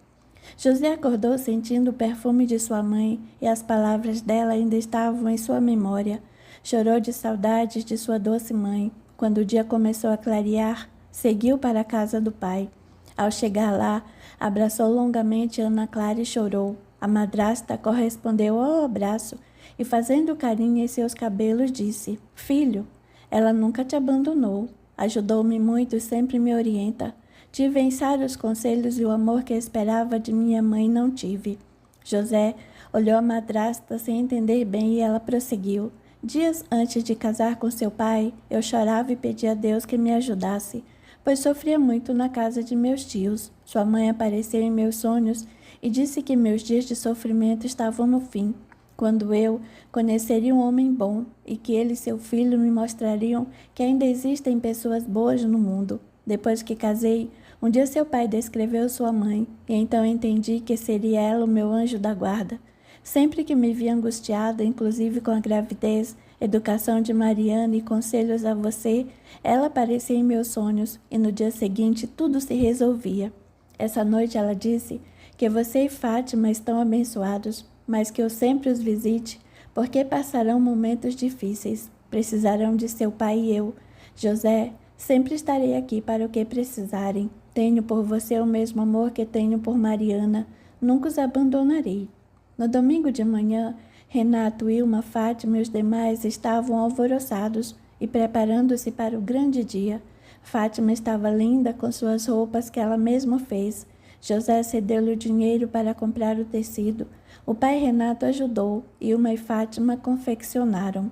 José acordou sentindo o perfume de sua mãe e as palavras dela ainda estavam em sua memória. Chorou de saudades de sua doce mãe. Quando o dia começou a clarear, seguiu para a casa do pai. Ao chegar lá, abraçou longamente Ana Clara e chorou. A madrasta correspondeu ao abraço e, fazendo carinho em seus cabelos, disse: Filho, ela nunca te abandonou. Ajudou-me muito e sempre me orienta. Tive em sábios conselhos e o amor que esperava de minha mãe não tive. José olhou a madrasta sem entender bem e ela prosseguiu. Dias antes de casar com seu pai, eu chorava e pedia a Deus que me ajudasse, pois sofria muito na casa de meus tios. Sua mãe apareceu em meus sonhos e disse que meus dias de sofrimento estavam no fim, quando eu conheceria um homem bom e que ele e seu filho me mostrariam que ainda existem pessoas boas no mundo. Depois que casei, um dia seu pai descreveu sua mãe, e então entendi que seria ela o meu anjo da guarda. Sempre que me via angustiada, inclusive com a gravidez, educação de Mariana e conselhos a você, ela aparecia em meus sonhos, e no dia seguinte tudo se resolvia. Essa noite ela disse que você e Fátima estão abençoados, mas que eu sempre os visite, porque passarão momentos difíceis. Precisarão de seu pai e eu. José, sempre estarei aqui para o que precisarem. Tenho por você o mesmo amor que tenho por Mariana. Nunca os abandonarei. No domingo de manhã, Renato, Ilma, Fátima e os demais estavam alvoroçados e preparando-se para o grande dia. Fátima estava linda com suas roupas que ela mesma fez. José cedeu-lhe o dinheiro para comprar o tecido. O pai Renato ajudou. Ilma e Fátima confeccionaram.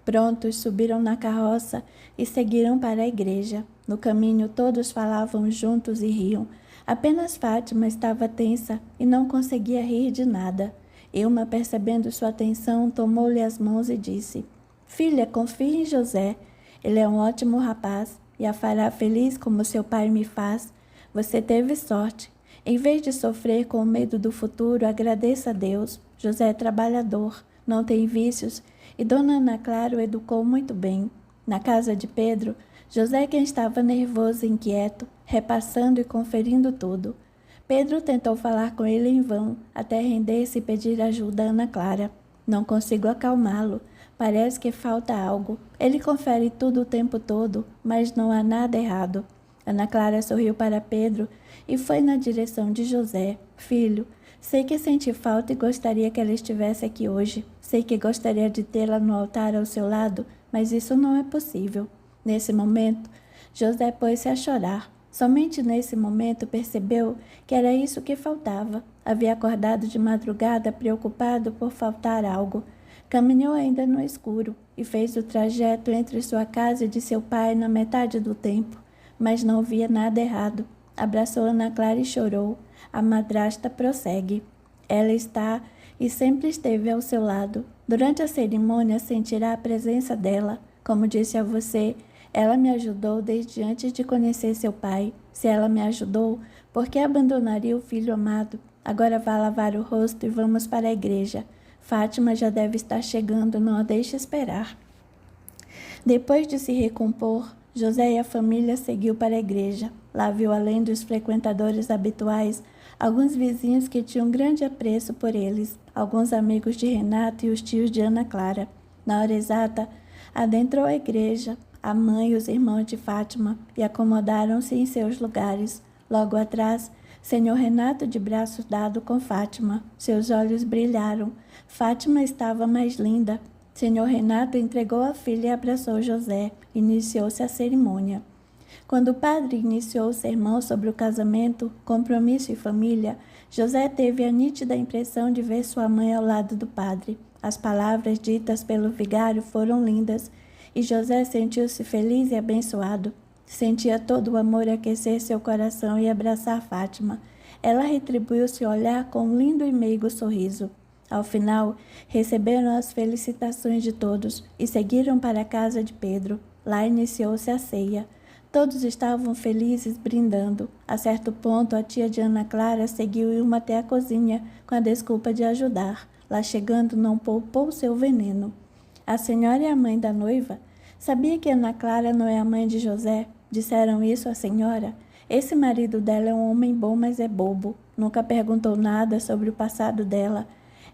Prontos, subiram na carroça e seguiram para a igreja. No caminho, todos falavam juntos e riam. Apenas Fátima estava tensa e não conseguia rir de nada. Ilma, percebendo sua tensão, tomou-lhe as mãos e disse: Filha, confie em José. Ele é um ótimo rapaz e a fará feliz como seu pai me faz. Você teve sorte. Em vez de sofrer com o medo do futuro, agradeça a Deus. José é trabalhador, não tem vícios e Dona Ana Clara o educou muito bem. Na casa de Pedro, José quem estava nervoso e inquieto, repassando e conferindo tudo. Pedro tentou falar com ele em vão, até render-se e pedir ajuda a Ana Clara. Não consigo acalmá-lo. Parece que falta algo. Ele confere tudo o tempo todo, mas não há nada errado. Ana Clara sorriu para Pedro e foi na direção de José. Filho, sei que senti falta e gostaria que ela estivesse aqui hoje. Sei que gostaria de tê-la no altar ao seu lado, mas isso não é possível. Nesse momento, José pôs-se a chorar. Somente nesse momento percebeu que era isso que faltava. Havia acordado de madrugada preocupado por faltar algo. Caminhou ainda no escuro e fez o trajeto entre sua casa e de seu pai na metade do tempo, mas não via nada errado. Abraçou Ana Clara e chorou. A madrasta prossegue. Ela está e sempre esteve ao seu lado. Durante a cerimônia sentirá a presença dela. Como disse a você, ela me ajudou desde antes de conhecer seu pai. Se ela me ajudou, por que abandonaria o filho amado? Agora vá lavar o rosto e vamos para a igreja. Fátima já deve estar chegando, não a deixe esperar. Depois de se recompor, José e a família seguiu para a igreja. Lá viu, além dos frequentadores habituais, alguns vizinhos que tinham grande apreço por eles, alguns amigos de Renato e os tios de Ana Clara. Na hora exata, adentrou a igreja, a mãe e os irmãos de Fátima, e acomodaram-se em seus lugares. Logo atrás, Senhor Renato de braços dados com Fátima. Seus olhos brilharam. Fátima estava mais linda. Senhor Renato entregou a filha e abraçou José. Iniciou-se a cerimônia. Quando o padre iniciou o sermão sobre o casamento, compromisso e família, José teve a nítida impressão de ver sua mãe ao lado do padre. As palavras ditas pelo vigário foram lindas, e José sentiu-se feliz e abençoado. Sentia todo o amor aquecer seu coração e abraçar Fátima. Ela retribuiu seu olhar com um lindo e meigo sorriso. Ao final, receberam as felicitações de todos e seguiram para a casa de Pedro. Lá iniciou-se a ceia. Todos estavam felizes brindando. A certo ponto, a tia de Ana Clara seguiu Ilma até a cozinha com a desculpa de ajudar. Lá chegando, não poupou seu veneno. A senhora é a mãe da noiva? Sabia que Ana Clara não é a mãe de José? Disseram isso à senhora? Esse marido dela é um homem bom, mas é bobo. Nunca perguntou nada sobre o passado dela.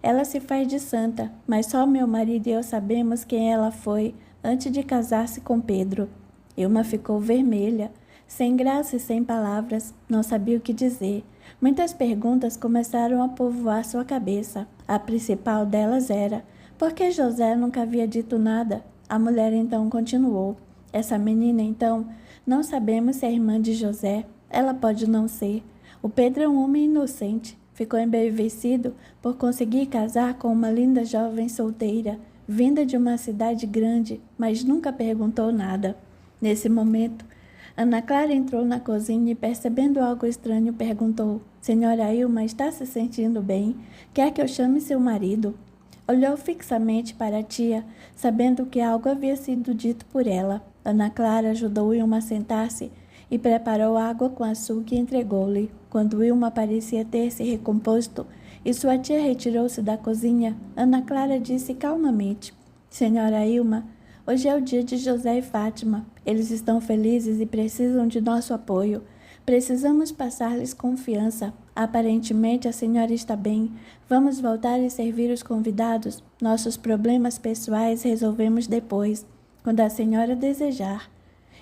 Ela se faz de santa, mas só meu marido e eu sabemos quem ela foi antes de casar-se com Pedro. Ilma ficou vermelha, sem graça e sem palavras, não sabia o que dizer. Muitas perguntas começaram a povoar sua cabeça. A principal delas era: por que José nunca havia dito nada? A mulher então continuou: essa menina, então, não sabemos se é irmã de José. Ela pode não ser. O Pedro é um homem inocente. Ficou embevecido por conseguir casar com uma linda jovem solteira, vinda de uma cidade grande, mas nunca perguntou nada. Nesse momento, Ana Clara entrou na cozinha e, percebendo algo estranho, perguntou: Senhora Ilma, está se sentindo bem? Quer que eu chame seu marido? Olhou fixamente para a tia, sabendo que algo havia sido dito por ela. Ana Clara ajudou Ilma a sentar-se e preparou água com açúcar e entregou-lhe. Quando Ilma parecia ter se recomposto e sua tia retirou-se da cozinha, Ana Clara disse calmamente: Senhora Ilma, hoje é o dia de José e Fátima. Eles estão felizes e precisam de nosso apoio. Precisamos passar-lhes confiança. Aparentemente a senhora está bem. Vamos voltar e servir os convidados. Nossos problemas pessoais resolvemos depois, quando a senhora desejar.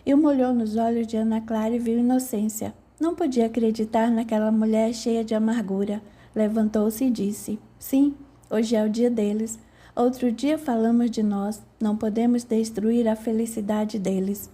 Ilma olhou nos olhos de Ana Clara e viu inocência. Não podia acreditar naquela mulher cheia de amargura. Levantou-se e disse: Sim, hoje é o dia deles. Outro dia falamos de nós. Não podemos destruir a felicidade deles.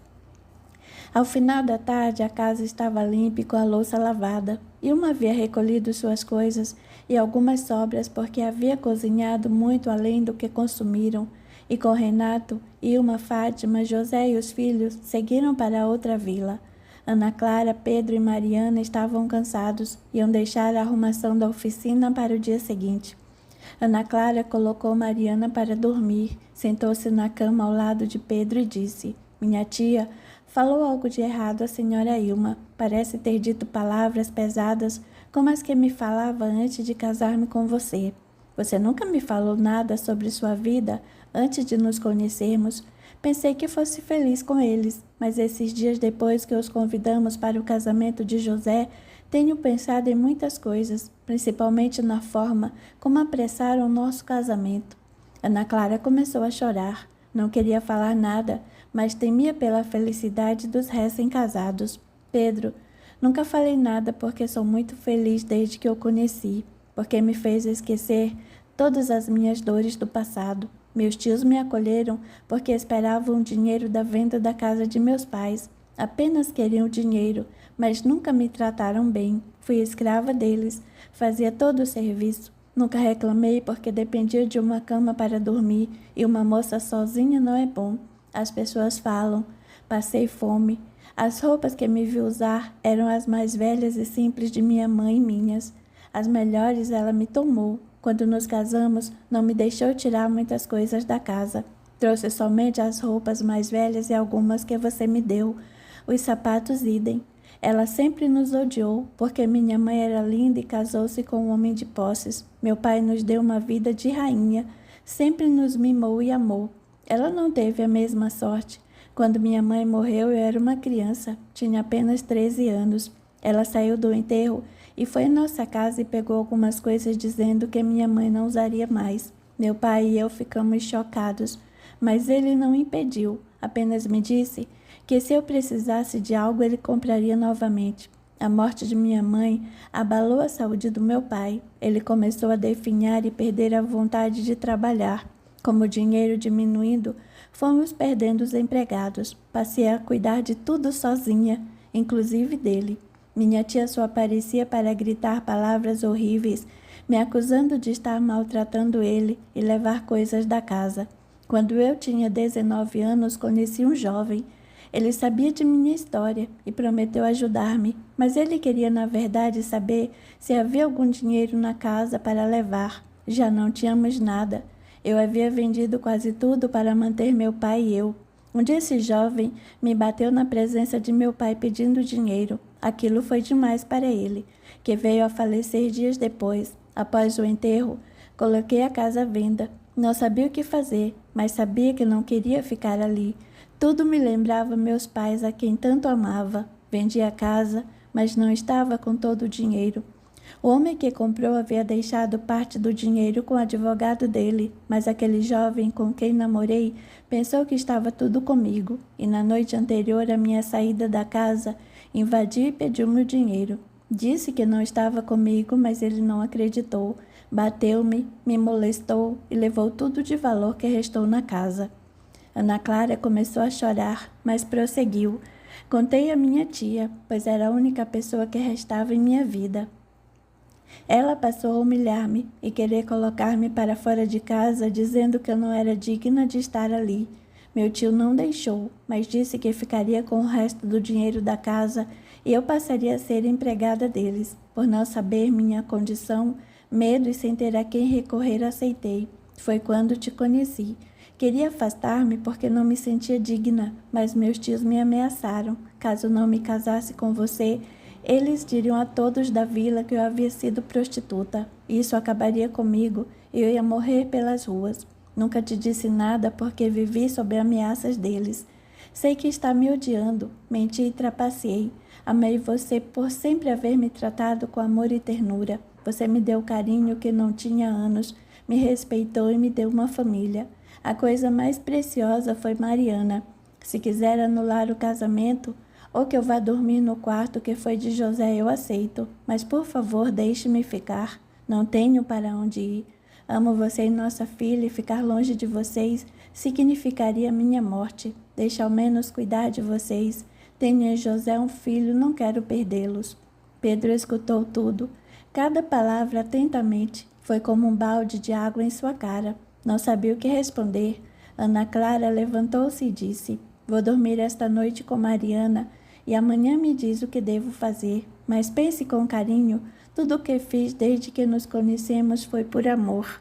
Ao final da tarde, a casa estava limpa e com a louça lavada. Ilma havia recolhido suas coisas e algumas sobras porque havia cozinhado muito além do que consumiram. E com Renato, Ilma, Fátima, José e os filhos seguiram para outra vila. Ana Clara, Pedro e Mariana estavam cansados, iam deixar a arrumação da oficina para o dia seguinte. Ana Clara colocou Mariana para dormir, sentou-se na cama ao lado de Pedro e disse: Minha tia falou algo de errado à senhora Ilma. Parece ter dito palavras pesadas como as que me falava antes de casar-me com você. Você nunca me falou nada sobre sua vida antes de nos conhecermos. Pensei que fosse feliz com eles, mas esses dias depois que os convidamos para o casamento de José, tenho pensado em muitas coisas, principalmente na forma como apressaram o nosso casamento. Ana Clara começou a chorar. Não queria falar nada, mas temia pela felicidade dos recém-casados. Pedro, nunca falei nada porque sou muito feliz desde que o conheci, porque me fez esquecer todas as minhas dores do passado. Meus tios me acolheram porque esperavam o dinheiro da venda da casa de meus pais. Apenas queriam o dinheiro, mas nunca me trataram bem. Fui escrava deles, fazia todo o serviço. Nunca reclamei porque dependia de uma cama para dormir e uma moça sozinha não é bom. As pessoas falam. Passei fome. As roupas que me vi usar eram as mais velhas e simples de minha mãe e minhas. As melhores ela me tomou. Quando nos casamos, não me deixou tirar muitas coisas da casa. Trouxe somente as roupas mais velhas e algumas que você me deu. Os sapatos idem. Ela sempre nos odiou, porque minha mãe era linda e casou-se com um homem de posses. Meu pai nos deu uma vida de rainha. Sempre nos mimou e amou. Ela não teve a mesma sorte. Quando minha mãe morreu, eu era uma criança. Tinha apenas 13 anos. Ela saiu do enterro e foi em nossa casa e pegou algumas coisas dizendo que minha mãe não usaria mais. Meu pai e eu ficamos chocados, mas ele não impediu. Apenas me disse que se eu precisasse de algo, ele compraria novamente. A morte de minha mãe abalou a saúde do meu pai. Ele começou a definhar e perder a vontade de trabalhar. Como o dinheiro diminuindo, fomos perdendo os empregados. Passei a cuidar de tudo sozinha, inclusive dele. Minha tia só aparecia para gritar palavras horríveis, me acusando de estar maltratando ele e levar coisas da casa. Quando eu tinha 19 anos, conheci um jovem. Ele sabia de minha história e prometeu ajudar-me, mas ele queria, na verdade, saber se havia algum dinheiro na casa para levar. Já não tínhamos nada. Eu havia vendido quase tudo para manter meu pai e eu. Um dia esse jovem me bateu na presença de meu pai pedindo dinheiro. Aquilo foi demais para ele, que veio a falecer dias depois. Após o enterro, Coloquei a casa à venda. Não sabia o que fazer, mas sabia que não queria ficar ali. Tudo me lembrava meus pais, a quem tanto amava. Vendi a casa, mas não estava com todo o dinheiro. O homem que comprou havia deixado parte do dinheiro com o advogado dele, mas aquele jovem com quem namorei pensou que estava tudo comigo, e na noite anterior à minha saída da casa, invadiu e pediu-me o dinheiro. Disse que não estava comigo, mas ele não acreditou. Bateu-me, me molestou e levou tudo de valor que restou na casa. Ana Clara começou a chorar, mas prosseguiu. Contei à minha tia, pois era a única pessoa que restava em minha vida. Ela passou a humilhar-me e querer colocar-me para fora de casa, dizendo que eu não era digna de estar ali. Meu tio não deixou, mas disse que ficaria com o resto do dinheiro da casa e eu passaria a ser empregada deles. Por não saber minha condição, medo e sem ter a quem recorrer, aceitei. Foi quando te conheci. Queria afastar-me porque não me sentia digna, mas meus tios me ameaçaram. Caso não me casasse com você, eles diriam a todos da vila que eu havia sido prostituta. Isso acabaria comigo e eu ia morrer pelas ruas. Nunca te disse nada porque vivi sob ameaças deles. Sei que está me odiando, menti e trapaceei. Amei você por sempre haver me tratado com amor e ternura. Você me deu carinho que não tinha anos, me respeitou e me deu uma família. A coisa mais preciosa foi Mariana. Se quiser anular o casamento, ou que eu vá dormir no quarto que foi de José, eu aceito. Mas, por favor, deixe-me ficar. Não tenho para onde ir. Amo você e nossa filha e ficar longe de vocês significaria minha morte. Deixe ao menos cuidar de vocês. Tenho em José um filho, não quero perdê-los. Pedro escutou tudo. Cada palavra atentamente. Foi como um balde de água em sua cara. Não sabia o que responder. Ana Clara levantou-se e disse: Vou dormir esta noite com Mariana e amanhã me diz o que devo fazer. Mas pense com carinho, tudo o que fiz desde que nos conhecemos foi por amor.